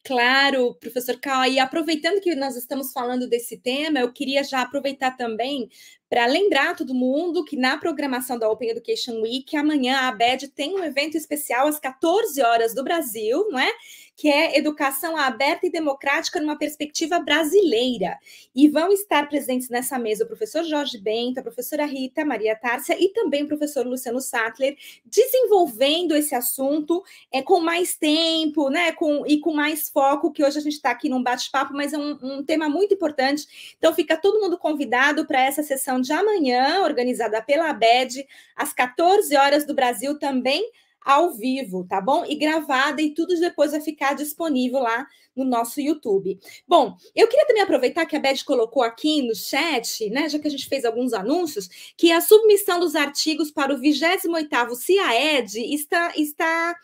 Speaker 1: Claro, professor Caó, e aproveitando que nós estamos falando desse tema, eu queria já aproveitar também para lembrar todo mundo que na programação da Open Education Week, amanhã a ABED tem um evento especial às 14 horas do Brasil, não é? que é Educação Aberta e Democrática numa Perspectiva Brasileira. E vão estar presentes nessa mesa o professor Jorge Bento, a professora Rita Maria Tárcia e também o professor Luciano Sattler, desenvolvendo esse assunto com mais tempo, né, e com mais foco, que hoje a gente está aqui num bate-papo, mas é um tema muito importante. Então, fica todo mundo convidado para essa sessão de amanhã, organizada pela ABED, às 14 horas do Brasil, também ao vivo, tá bom? E gravada, e tudo depois vai ficar disponível lá no nosso YouTube. Bom, eu queria também aproveitar que a Beth colocou aqui no chat, né, já que a gente fez alguns anúncios, que a submissão dos artigos para o 28º CIAED está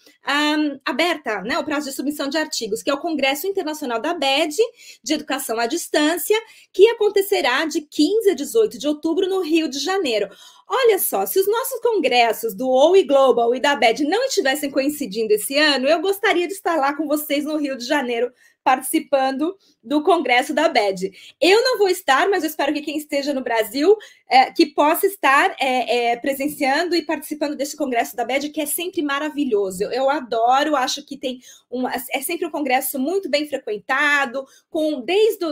Speaker 1: aberta, né, o prazo de submissão de artigos, que é o Congresso Internacional da ABED de Educação à Distância, que acontecerá de 15 a 18 de outubro no Rio de Janeiro. Olha só, se os nossos congressos do OE Global e da ABED não estivessem coincidindo esse ano, eu gostaria de estar lá com vocês no Rio de Janeiro, participando do congresso da ABED. Eu não vou estar, mas eu espero que quem esteja no Brasil que possa estar presenciando e participando desse congresso da ABED, que é sempre maravilhoso. Eu adoro, acho que é sempre um congresso muito bem frequentado, desde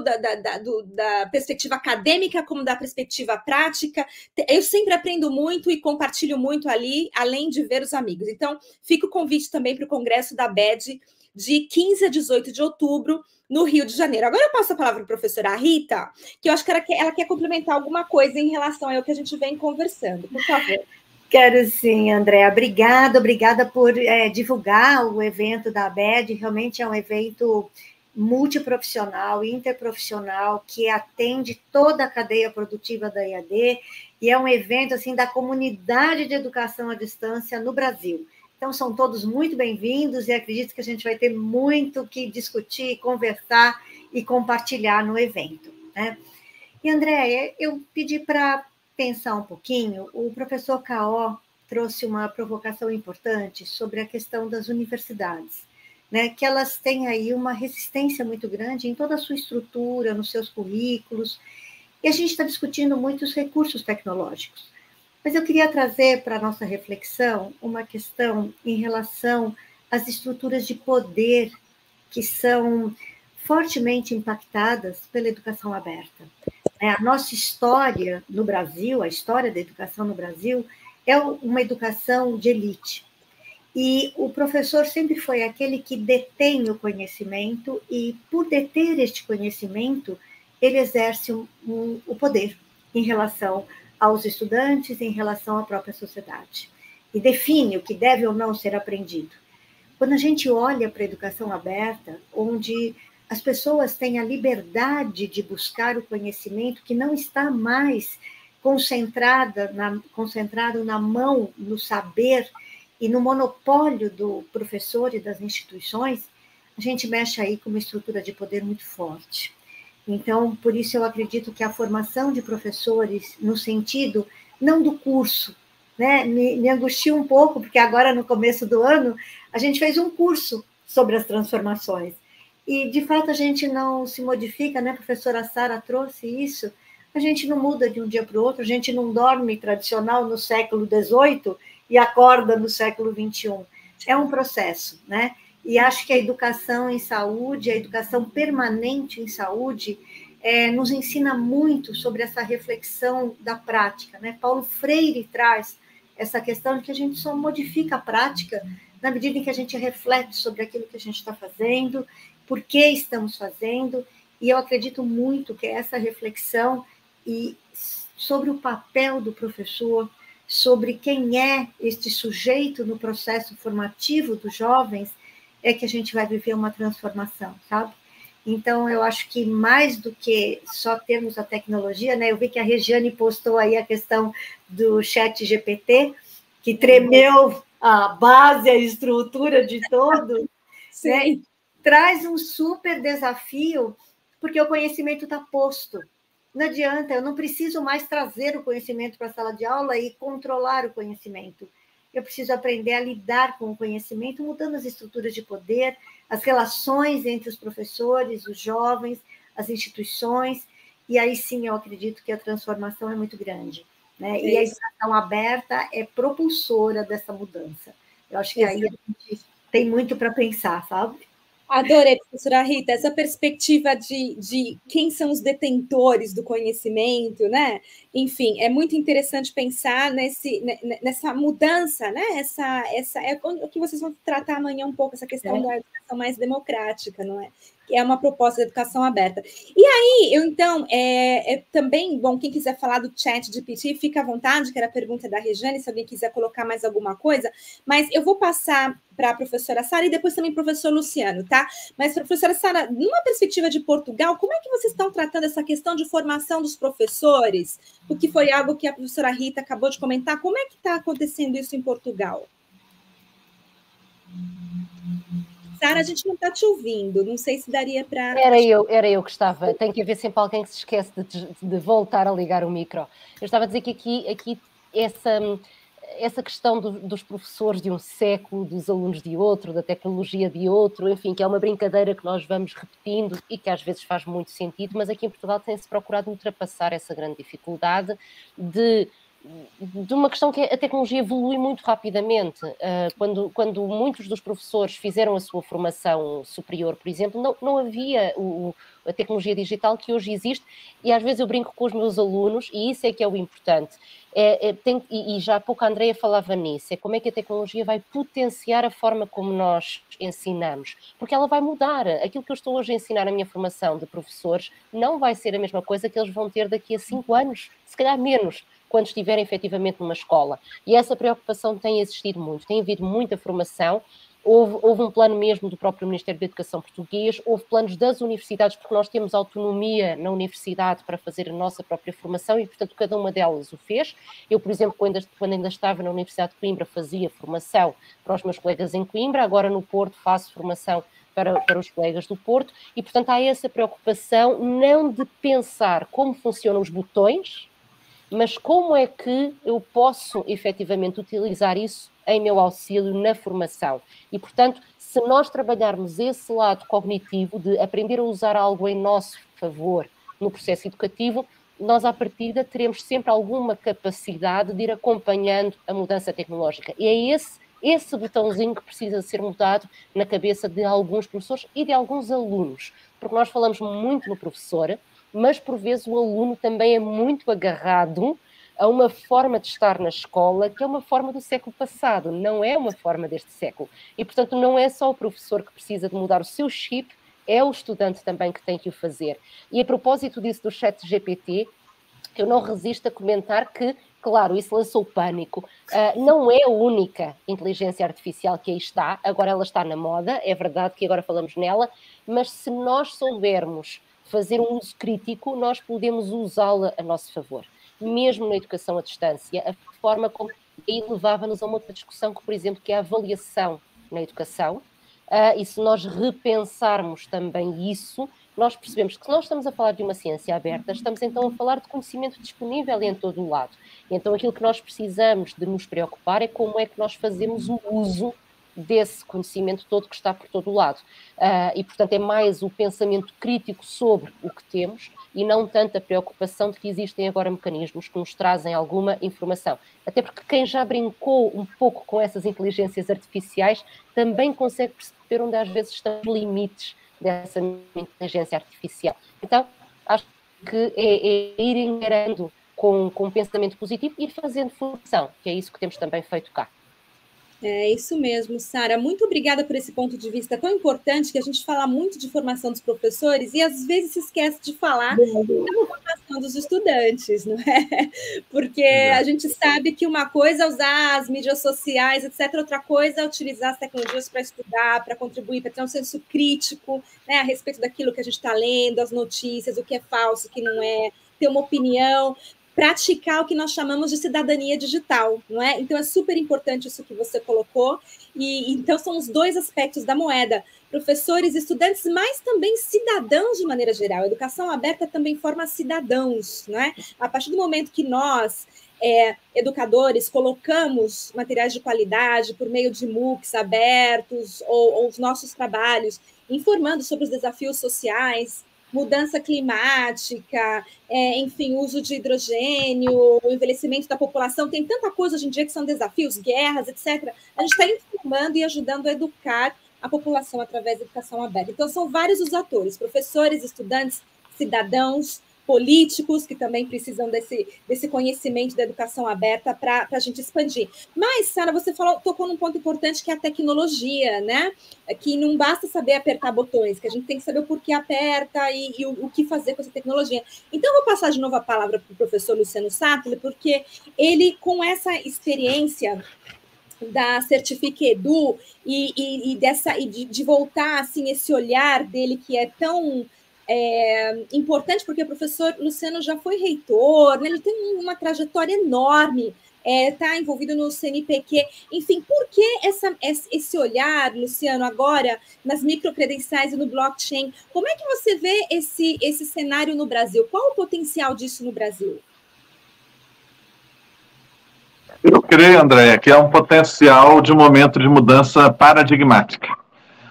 Speaker 1: da perspectiva acadêmica como da perspectiva prática. Eu sempre aprendo muito e compartilho muito ali, além de ver os amigos. Então, fica o convite também para o congresso da ABED, de 15 a 18 de outubro, no Rio de Janeiro. Agora eu passo a palavra para a professora Rita, que eu acho que ela quer complementar alguma coisa em relação ao que a gente vem conversando. Por favor.
Speaker 3: Quero sim, Andréa. Obrigada por divulgar o evento da ABED. Realmente é um evento multiprofissional, interprofissional, que atende toda a cadeia produtiva da EAD, e é um evento assim da comunidade de educação à distância no Brasil. Então, são todos muito bem-vindos e acredito que a gente vai ter muito que discutir, conversar e compartilhar no evento, né? E, Andréia, eu pedi para pensar um pouquinho. O professor Caó trouxe uma provocação importante sobre a questão das universidades, né? Que elas têm aí uma resistência muito grande em toda a sua estrutura, nos seus currículos, e a gente está discutindo muitos recursos tecnológicos. Mas eu queria trazer para a nossa reflexão uma questão em relação às estruturas de poder que são fortemente impactadas pela educação aberta. A nossa história no Brasil, a história da educação no Brasil, é uma educação de elite. E o professor sempre foi aquele que detém o conhecimento e, por deter este conhecimento, ele exerce o poder em relação aos estudantes, em relação à própria sociedade, e define o que deve ou não ser aprendido. Quando a gente olha para a educação aberta, onde as pessoas têm a liberdade de buscar o conhecimento que não está mais concentrado na mão, no saber e no monopólio do professor e das instituições, a gente mexe aí com uma estrutura de poder muito forte. Então, por isso eu acredito que a formação de professores, no sentido não do curso, né, me angustia um pouco, porque agora, no começo do ano, a gente fez um curso sobre as transformações. E, de fato, a gente não se modifica, né? A professora Sara trouxe isso, a gente não muda de um dia para o outro, a gente não dorme tradicional no século XVIII e acorda no século XXI. É um processo, né? E acho que a educação em saúde, a educação permanente em saúde, nos ensina muito sobre essa reflexão da prática, né? Paulo Freire traz essa questão de que a gente só modifica a prática na medida em que a gente reflete sobre aquilo que a gente está fazendo, por que estamos fazendo, e eu acredito muito que essa reflexão e sobre o papel do professor, sobre quem é este sujeito no processo formativo dos jovens, é que a gente vai viver uma transformação, sabe? Então, eu acho que mais do que só termos a tecnologia, né? Eu vi que a Regiane postou aí a questão do ChatGPT, que tremeu a base, a estrutura de todo, né? Traz um super desafio, porque o conhecimento está posto. Não adianta, eu não preciso mais trazer o conhecimento para a sala de aula e controlar o conhecimento. Eu preciso aprender a lidar com o conhecimento, mudando as estruturas de poder, as relações entre os professores, os jovens, as instituições, e aí sim eu acredito que a transformação é muito grande, né? E a educação aberta é propulsora dessa mudança. Eu acho que aí a gente tem muito para pensar, sabe?
Speaker 1: Adorei, professora Rita, essa perspectiva de quem são os detentores do conhecimento, né? Enfim, é muito interessante pensar nessa mudança, né? Essa é o que vocês vão tratar amanhã um pouco, essa questão da educação mais democrática, não é? Que é uma proposta de educação aberta. E aí, eu então, também, bom, quem quiser falar do ChatGPT, fica à vontade, que era a pergunta da Regiane, se alguém quiser colocar mais alguma coisa, mas eu vou passar para a professora Sara e depois também para o professor Luciano, tá? Mas, professora Sara, numa perspectiva de Portugal, como é que vocês estão tratando essa questão de formação dos professores? Porque foi algo que a professora Rita acabou de comentar. Como é que está acontecendo isso em Portugal? Sara, a gente não está te ouvindo, não sei se daria para...
Speaker 5: Era eu que estava. Tem que haver sempre alguém que se esquece de voltar a ligar o micro. Eu estava a dizer que aqui essa questão dos professores de um século, dos alunos de outro, da tecnologia de outro, enfim, que é uma brincadeira que nós vamos repetindo e que às vezes faz muito sentido, mas aqui em Portugal tem-se procurado ultrapassar essa grande dificuldade de uma questão que a tecnologia evolui muito rapidamente. Quando muitos dos professores fizeram a sua formação superior, por exemplo, não havia a tecnologia digital que hoje existe, e às vezes eu brinco com os meus alunos, e isso é que é o importante. E já há pouco a Andreia falava nisso, é como é que a tecnologia vai potenciar a forma como nós ensinamos, porque ela vai mudar. Aquilo que eu estou hoje a ensinar na minha formação de professores não vai ser a mesma coisa que eles vão ter daqui a 5 anos, se calhar menos, quando estiverem efetivamente numa escola. E essa preocupação tem existido muito, tem havido muita formação. Houve um plano mesmo do próprio Ministério da Educação português, houve planos das universidades, porque nós temos autonomia na universidade para fazer a nossa própria formação e, portanto, cada uma delas o fez. Eu, por exemplo, quando ainda estava na Universidade de Coimbra, fazia formação para os meus colegas em Coimbra, agora no Porto faço formação para os colegas do Porto, e, portanto, há essa preocupação não de pensar como funcionam os botões, mas como é que eu posso efetivamente utilizar isso em meu auxílio na formação. E, portanto, se nós trabalharmos esse lado cognitivo de aprender a usar algo em nosso favor no processo educativo, nós, à partida, teremos sempre alguma capacidade de ir acompanhando a mudança tecnológica. E é esse botãozinho que precisa ser mudado na cabeça de alguns professores e de alguns alunos, porque nós falamos muito no professor, mas por vezes o aluno também é muito agarrado a uma forma de estar na escola que é uma forma do século passado, não é uma forma deste século. E, portanto, não é só o professor que precisa de mudar o seu chip, é o estudante também que tem que o fazer. E a propósito disso do ChatGPT, eu não resisto a comentar que, claro, isso lançou pânico. Não é a única inteligência artificial que aí está, agora ela está na moda, é verdade que agora falamos nela, mas se nós soubermos fazer um uso crítico, nós podemos usá-la a nosso favor. Mesmo na educação à distância, a forma como aí levava-nos a uma outra discussão, que, por exemplo, que é a avaliação na educação, e se nós repensarmos também isso, nós percebemos que se nós estamos a falar de uma ciência aberta, estamos então a falar de conhecimento disponível em todo o lado. Então aquilo que nós precisamos de nos preocupar é como é que nós fazemos o uso desse conhecimento todo que está por todo o lado. E, portanto, é mais o pensamento crítico sobre o que temos e não tanto a preocupação de que existem agora mecanismos que nos trazem alguma informação. Até porque quem já brincou um pouco com essas inteligências artificiais também consegue perceber onde às vezes estão os limites dessa inteligência artificial. Então, acho que é ir encarando com um pensamento positivo e ir fazendo formação, que é isso que temos também feito cá.
Speaker 1: É isso mesmo, Sara. Muito obrigada por esse ponto de vista tão importante, que a gente fala muito de formação dos professores e às vezes se esquece de falar da formação dos estudantes, não é? Porque a gente sabe que uma coisa é usar as mídias sociais, etc. Outra coisa é utilizar as tecnologias para estudar, para contribuir, para ter um senso crítico, né, a respeito daquilo que a gente está lendo, as notícias, o que é falso, o que não é, ter uma opinião, praticar o que nós chamamos de cidadania digital, não é? Então, é super importante isso que você colocou, e então são os dois aspectos da moeda, professores, estudantes, mas também cidadãos de maneira geral. A educação aberta também forma cidadãos, não é? A partir do momento que nós, educadores, colocamos materiais de qualidade por meio de MOOCs abertos ou os nossos trabalhos, informando sobre os desafios sociais, mudança climática, enfim, uso de hidrogênio, o envelhecimento da população, tem tanta coisa hoje em dia que são desafios, guerras, etc. A gente está informando e ajudando a educar a população através da educação aberta. Então, são vários os atores, professores, estudantes, cidadãos, políticos, que também precisam desse conhecimento da educação aberta para a gente expandir. Mas, Sara, você tocou num ponto importante, que é a tecnologia, né? Que não basta saber apertar botões, que a gente tem que saber o porquê aperta e o que fazer com essa tecnologia. Então, eu vou passar de novo a palavra para o professor Luciano Sattler, porque ele, com essa experiência da Certifique Edu e de voltar assim, esse olhar dele que é tão importante, porque o professor Luciano já foi reitor, né? Ele tem uma trajetória enorme, está envolvido no CNPq, enfim, por que esse olhar, Luciano, agora nas microcredenciais e no blockchain? Como é que você vê esse cenário no Brasil? Qual o potencial disso no Brasil?
Speaker 2: Eu creio, Andréia, que é um potencial de um momento de mudança paradigmática.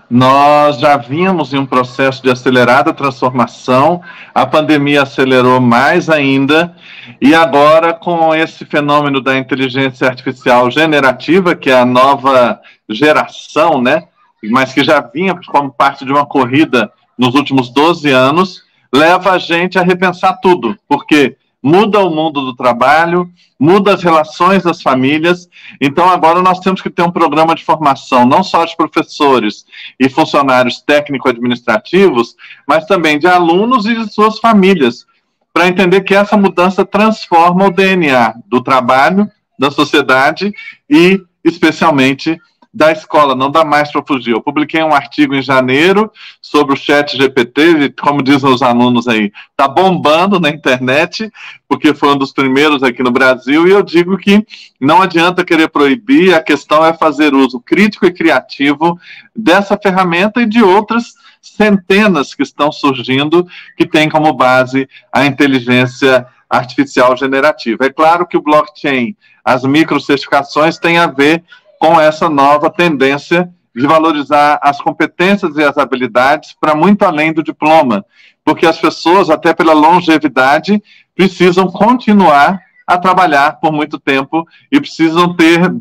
Speaker 2: Nós já vínhamos em um processo de acelerada transformação, a pandemia acelerou mais ainda, e agora, com esse fenômeno da inteligência artificial generativa, que é a nova geração, né, mas que já vinha como parte de uma corrida nos últimos 12 anos, leva a gente a repensar tudo, porque muda o mundo do trabalho, muda as relações das famílias. Então, agora nós temos que ter um programa de formação, não só de professores e funcionários técnico-administrativos, mas também de alunos e de suas famílias, para entender que essa mudança transforma o DNA do trabalho, da sociedade e, especialmente, da escola, não dá mais para fugir. Eu publiquei um artigo em janeiro sobre o ChatGPT, e, como dizem os alunos aí, está bombando na internet, porque foi um dos primeiros aqui no Brasil, e eu digo que não adianta querer proibir, a questão é fazer uso crítico e criativo dessa ferramenta e de outras centenas que estão surgindo, que têm como base a inteligência artificial generativa. É claro que o blockchain, as microcertificações têm a ver com essa nova tendência de valorizar as competências e as habilidades para muito além do diploma, porque as pessoas, até pela longevidade, precisam continuar a trabalhar por muito tempo e precisam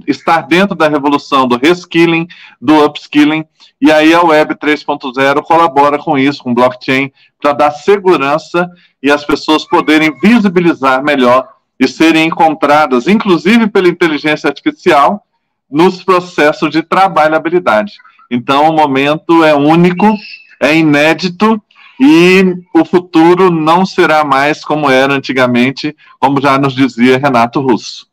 Speaker 2: estar dentro da revolução do reskilling, do upskilling, e aí a Web 3.0 colabora com isso, com blockchain, para dar segurança e as pessoas poderem visibilizar melhor e serem encontradas, inclusive pela inteligência artificial, nos processos de trabalhabilidade. Então, o momento é único, é inédito, e o futuro não será mais como era antigamente, como já nos dizia Renato Russo.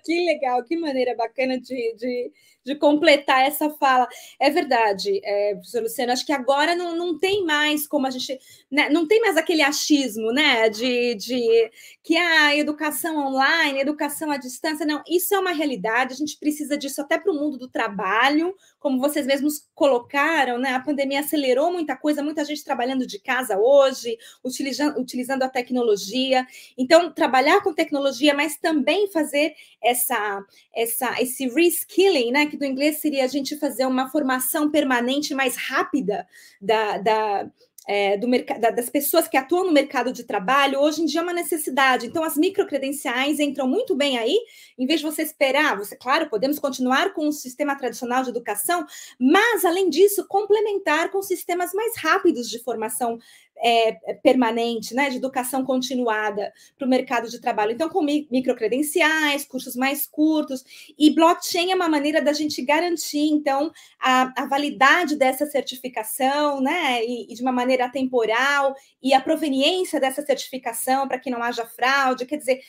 Speaker 1: Que legal, que maneira bacana de completar essa fala. É verdade, professor Luciano, acho que agora não tem mais como a gente... Né, não tem mais aquele achismo, né, de que a educação online, educação à distância, não, isso é uma realidade, a gente precisa disso até para o mundo do trabalho, como vocês mesmos colocaram, né, a pandemia acelerou muita coisa, muita gente trabalhando de casa hoje, utilizando a tecnologia. Então, trabalhar com tecnologia, mas também fazer esse reskilling, né, que do inglês seria a gente fazer uma formação permanente mais rápida das pessoas que atuam no mercado de trabalho, hoje em dia é uma necessidade. Então, as microcredenciais entram muito bem aí, em vez de você esperar, claro, podemos continuar com o sistema tradicional de educação, mas, além disso, complementar com sistemas mais rápidos de formação permanente, né, de educação continuada para o mercado de trabalho. Então, com microcredenciais, cursos mais curtos, e blockchain é uma maneira da gente garantir, então, a validade dessa certificação, né, e de uma maneira atemporal, e a proveniência dessa certificação para que não haja fraude. Quer dizer,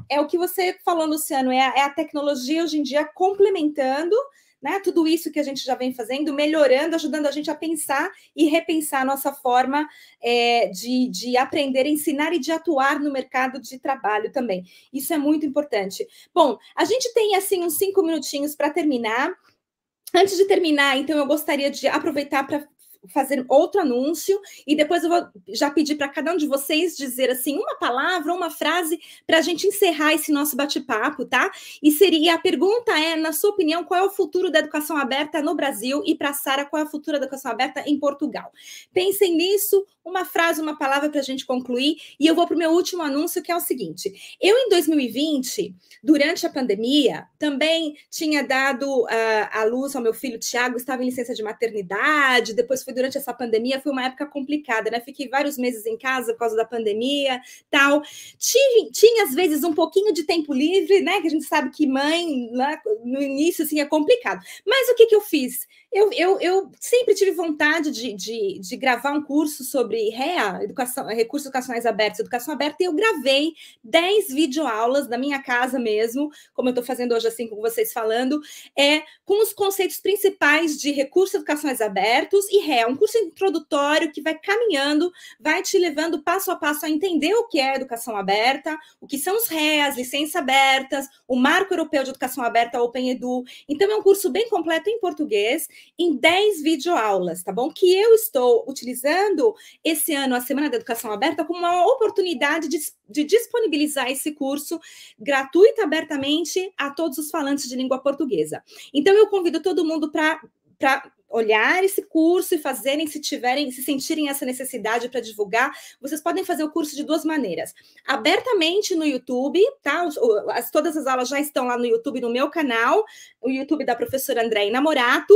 Speaker 1: é o que você falou, Luciano, é a tecnologia hoje em dia complementando, né, tudo isso que a gente já vem fazendo, melhorando, ajudando a gente a pensar e repensar a nossa forma de aprender, ensinar e de atuar no mercado de trabalho também. Isso é muito importante. Bom, a gente tem assim uns 5 minutinhos para terminar. Antes de terminar, então, eu gostaria de aproveitar para fazer outro anúncio e depois eu vou já pedir para cada um de vocês dizer assim uma palavra, uma frase para a gente encerrar esse nosso bate-papo, tá? E a pergunta é, na sua opinião, qual é o futuro da educação aberta no Brasil e para a Sara, qual é o futuro da educação aberta em Portugal? Pensem nisso, uma frase, uma palavra para a gente concluir e eu vou para o meu último anúncio, que é o seguinte. Eu, em 2020, durante a pandemia, também tinha dado à luz ao meu filho Tiago, estava em licença de maternidade, depois foi durante essa pandemia, foi uma época complicada, né? Fiquei vários meses em casa por causa da pandemia, tal. Tinha, às vezes, um pouquinho de tempo livre, né? Que a gente sabe que mãe, lá no início, assim, é complicado. Mas o que eu fiz? Eu sempre tive vontade de gravar um curso sobre REA, Recursos Educacionais Abertos, Educação Aberta, e eu gravei 10 videoaulas da minha casa mesmo, como eu estou fazendo hoje, assim, com vocês falando, com os conceitos principais de Recursos Educacionais Abertos e REA, um curso introdutório que vai caminhando, vai te levando passo a passo a entender o que é educação aberta, o que são os REAs, licenças abertas, o Marco Europeu de Educação Aberta, Open Edu. Então, é um curso bem completo em português, em 10 videoaulas, tá bom? Que eu estou utilizando esse ano, a Semana da Educação Aberta, como uma oportunidade de disponibilizar esse curso gratuito, abertamente, a todos os falantes de língua portuguesa. Então, eu convido todo mundo para olhar esse curso e fazerem, se sentirem essa necessidade para divulgar, vocês podem fazer o curso de duas maneiras. Abertamente no YouTube, tá? Todas as aulas já estão lá no YouTube, no meu canal, o YouTube da professora Andréia Namorato,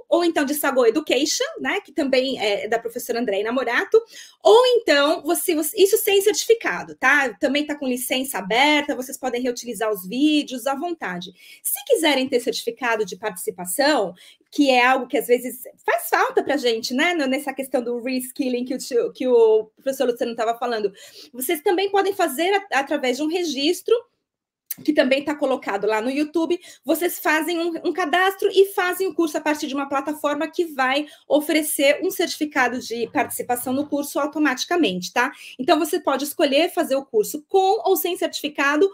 Speaker 1: ou então de Sago Education, né? Que também é da professora Andréia Namorato, ou então, isso sem certificado, tá? Também está com licença aberta, vocês podem reutilizar os vídeos à vontade. Se quiserem ter certificado de participação, que é algo que às vezes faz falta para a gente, né? Nessa questão do reskilling que o professor Luciano estava falando. Vocês também podem fazer através de um registro, que também está colocado lá no YouTube, vocês fazem um cadastro e fazem o curso a partir de uma plataforma que vai oferecer um certificado de participação no curso automaticamente, tá? Então, você pode escolher fazer o curso com ou sem certificado.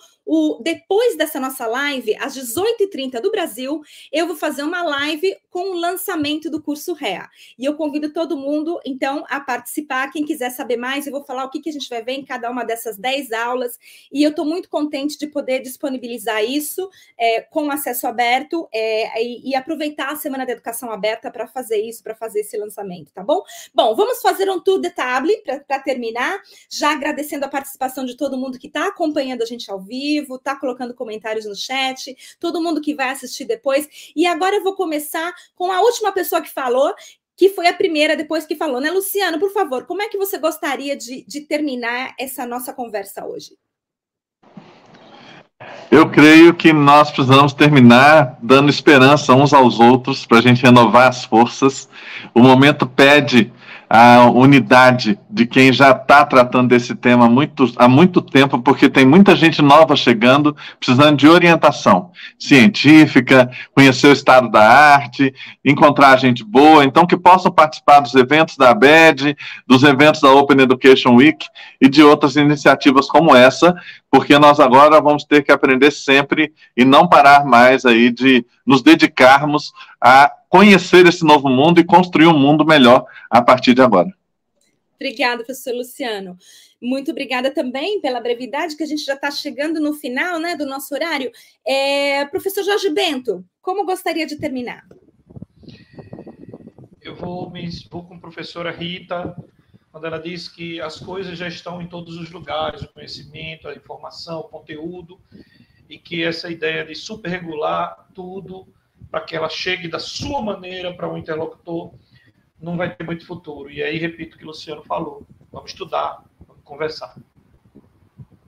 Speaker 1: Depois dessa nossa live, às 18h30 do Brasil, eu vou fazer uma live com o lançamento do curso REA. E eu convido todo mundo, então, a participar. Quem quiser saber mais, eu vou falar o que a gente vai ver em cada uma dessas 10 aulas. E eu estou muito contente de poder disponibilizar isso com acesso aberto e aproveitar a Semana da Educação Aberta para fazer isso, para fazer esse lançamento, tá bom? Bom, vamos fazer um tour de table para terminar, já agradecendo a participação de todo mundo que está acompanhando a gente ao vivo, está colocando comentários no chat, todo mundo que vai assistir depois. E agora eu vou começar com a última pessoa que falou, que foi a primeira depois que falou, né? Luciano, por favor, como é que você gostaria de terminar essa nossa conversa hoje?
Speaker 2: Eu creio que nós precisamos terminar dando esperança uns aos outros para a gente renovar as forças. O momento pede a unidade de quem já está tratando desse tema há muito tempo, porque tem muita gente nova chegando, precisando de orientação científica, conhecer o estado da arte, encontrar gente boa, então que possam participar dos eventos da ABED, dos eventos da Open Education Week e de outras iniciativas como essa, porque nós agora vamos ter que aprender sempre e não parar mais aí de nos dedicarmos a conhecer esse novo mundo e construir um mundo melhor a partir de agora.
Speaker 1: Obrigada, professor Luciano. Muito obrigada também pela brevidade, que a gente já está chegando no final, né, do nosso horário. Professor Jorge Bento, como gostaria de terminar?
Speaker 4: Eu vou com a professora Rita, quando ela diz que as coisas já estão em todos os lugares, o conhecimento, a informação, o conteúdo, e que essa ideia de superregular tudo para que ela chegue da sua maneira para um interlocutor não vai ter muito futuro. E aí, repito o que o Luciano falou, vamos estudar, vamos conversar.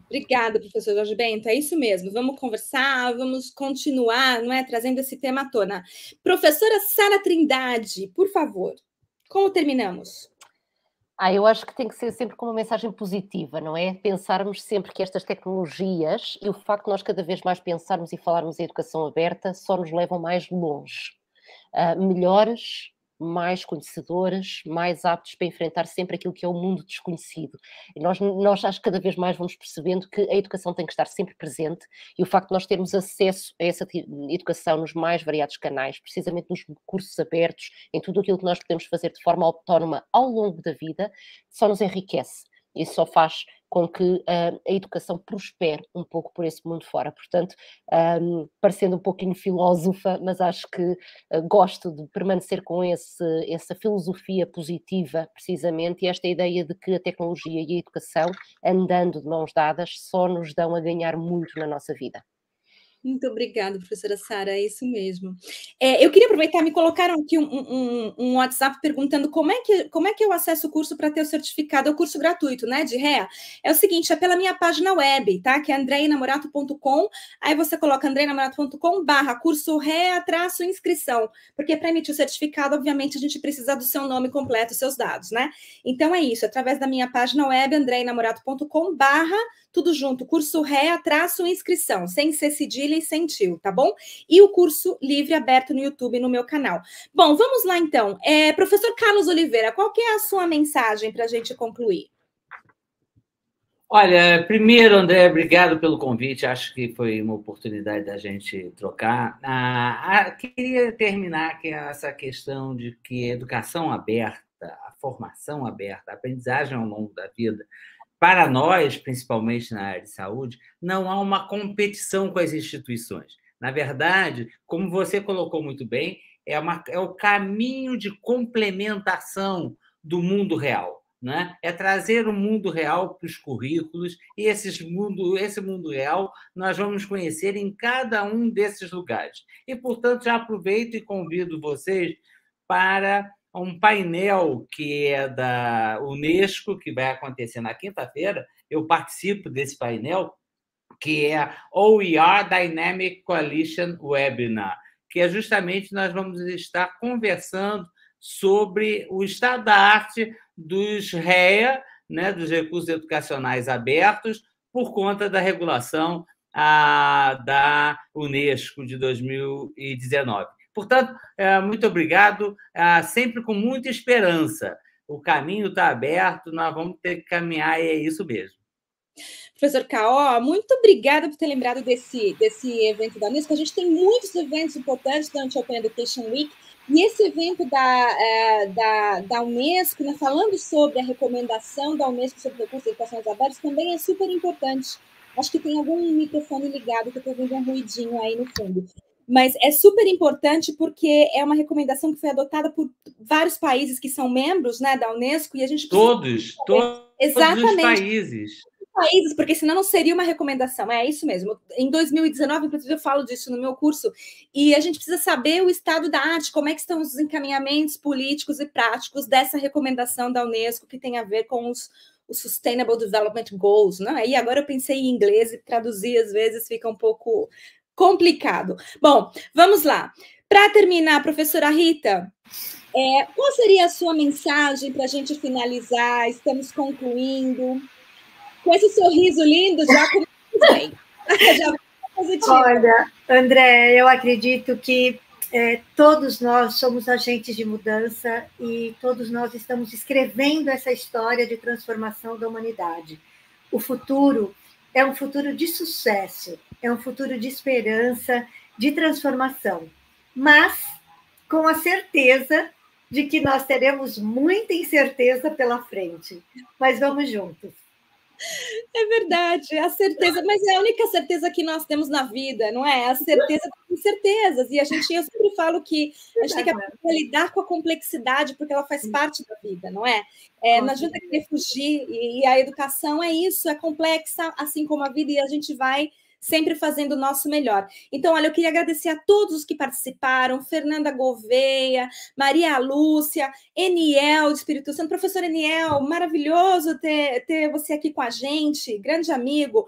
Speaker 1: Obrigada, professor Jorge Bento, é isso mesmo, vamos conversar, vamos continuar, não é, trazendo esse tema à tona. Professora Sara Trindade, por favor, como terminamos?
Speaker 5: Eu acho que tem que ser sempre com uma mensagem positiva, não é? Pensarmos sempre que estas tecnologias e o facto de nós cada vez mais pensarmos e falarmos em educação aberta só nos levam mais longe. Melhores mais conhecedoras, mais aptos para enfrentar sempre aquilo que é o mundo desconhecido. E nós acho que cada vez mais vamos percebendo que a educação tem que estar sempre presente, e o facto de nós termos acesso a essa educação nos mais variados canais, precisamente nos cursos abertos, em tudo aquilo que nós podemos fazer de forma autónoma ao longo da vida, só nos enriquece. Isso só faz com que a educação prospere um pouco por esse mundo fora. Portanto, parecendo um pouquinho filósofa, mas acho que gosto de permanecer com essa filosofia positiva, precisamente, e esta ideia de que a tecnologia e a educação, andando de mãos dadas, só nos dão a ganhar muito na nossa vida.
Speaker 1: Muito obrigada, professora Sara, é isso mesmo. Eu queria aproveitar, me colocaram aqui um WhatsApp perguntando como é que eu acesso o curso para ter o certificado, é o curso gratuito, né, de REA. É o seguinte, é pela minha página web, tá, que é andreinamorato.com, aí você coloca andreinamorato.com/curso REA-inscrição, porque para emitir o certificado, obviamente, a gente precisa do seu nome completo, seus dados, né? Então é isso, através da minha página web, andreinamorato.com/ tudo junto, curso REA-inscrição, sem ser cedilha e sem tio, tá bom? E o curso livre aberto no YouTube, no meu canal. Bom, vamos lá então. Professor Carlos Oliveira, qual que é a sua mensagem para a gente concluir?
Speaker 6: Olha, primeiro, André, obrigado pelo convite. Acho que foi uma oportunidade da gente trocar. Queria terminar com essa questão de que a educação aberta, a formação aberta, a aprendizagem ao longo da vida, para nós, principalmente na área de saúde, não há uma competição com as instituições. Na verdade, como você colocou muito bem, é o caminho de complementação do mundo real, né? É trazer o mundo real para os currículos, e esse mundo real nós vamos conhecer em cada um desses lugares. E, portanto, já aproveito e convido vocês para um painel que é da Unesco, que vai acontecer na quinta-feira. Eu participo desse painel, que é OER Dynamic Coalition Webinar, que é justamente nós vamos estar conversando sobre o estado da arte dos REA, né, dos recursos educacionais abertos, por conta da regulação da Unesco de 2019. Portanto, muito obrigado, sempre com muita esperança. O caminho está aberto, nós vamos ter que caminhar, e é isso mesmo.
Speaker 1: Professor Caó, muito obrigada por ter lembrado desse evento da Unesco. A gente tem muitos eventos importantes durante a Open Education Week, e esse evento da Unesco, né, falando sobre a recomendação da Unesco sobre recursos de educação abertos, também é super importante. Acho que tem algum microfone ligado, que eu estou vendo um ruidinho aí no fundo. Mas é super importante porque é uma recomendação que foi adotada por vários países que são membros, né, da Unesco, e a gente
Speaker 6: precisa... Todos os países.
Speaker 1: Porque senão não seria uma recomendação, é isso mesmo. Em 2019, inclusive, eu falo disso no meu curso, e a gente precisa saber o estado da arte, como é que estão os encaminhamentos políticos e práticos dessa recomendação da Unesco, que tem a ver com os Sustainable Development Goals, né? E agora eu pensei em inglês e traduzir, às vezes, fica um pouco complicado. Bom, vamos lá. Para terminar, professora Rita, qual seria a sua mensagem para a gente finalizar? Estamos concluindo. Com esse sorriso lindo, já começamos bem. Já positivo.
Speaker 3: Olha, André, eu acredito que todos nós somos agentes de mudança e todos nós estamos escrevendo essa história de transformação da humanidade. O futuro é um futuro de sucesso, é um futuro de esperança, de transformação, mas com a certeza de que nós teremos muita incerteza pela frente. Mas vamos juntos.
Speaker 1: É verdade, a certeza, mas é a única certeza que nós temos na vida, não é? A certeza das incertezas, e eu sempre falo que a gente tem que aprender a lidar com a complexidade, porque ela faz parte da vida, não é? Não adianta querer fugir, e a educação é isso, é complexa, assim como a vida, e a gente vai sempre fazendo o nosso melhor. Então, olha, eu queria agradecer a todos os que participaram, Fernanda Gouveia, Maria Lúcia, Eniel, do Espírito Santo, professor Eniel, maravilhoso ter você aqui com a gente, grande amigo.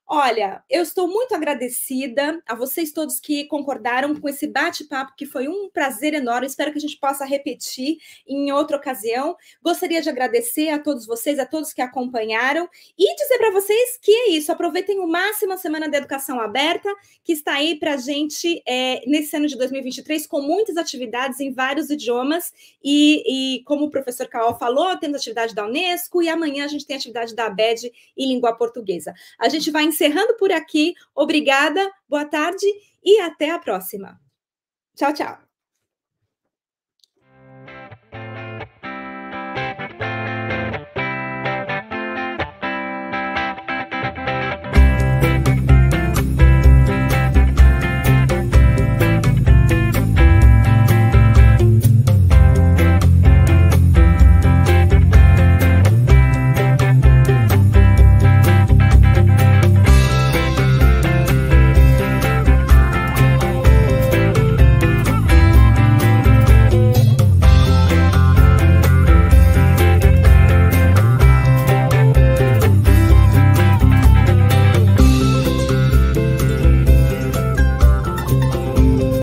Speaker 1: Olha, eu estou muito agradecida a vocês todos que concordaram com esse bate-papo, que foi um prazer enorme. Espero que a gente possa repetir em outra ocasião. Gostaria de agradecer a todos vocês, a todos que acompanharam, e dizer para vocês que é isso. Aproveitem o máximo a Semana da Educação Aberta, que está aí para a gente nesse ano de 2023, com muitas atividades em vários idiomas. E como o professor Caol falou, temos atividade da Unesco, e amanhã a gente tem atividade da ABED em língua portuguesa. A gente vai encerrando por aqui. Obrigada, boa tarde e até a próxima. Tchau, tchau.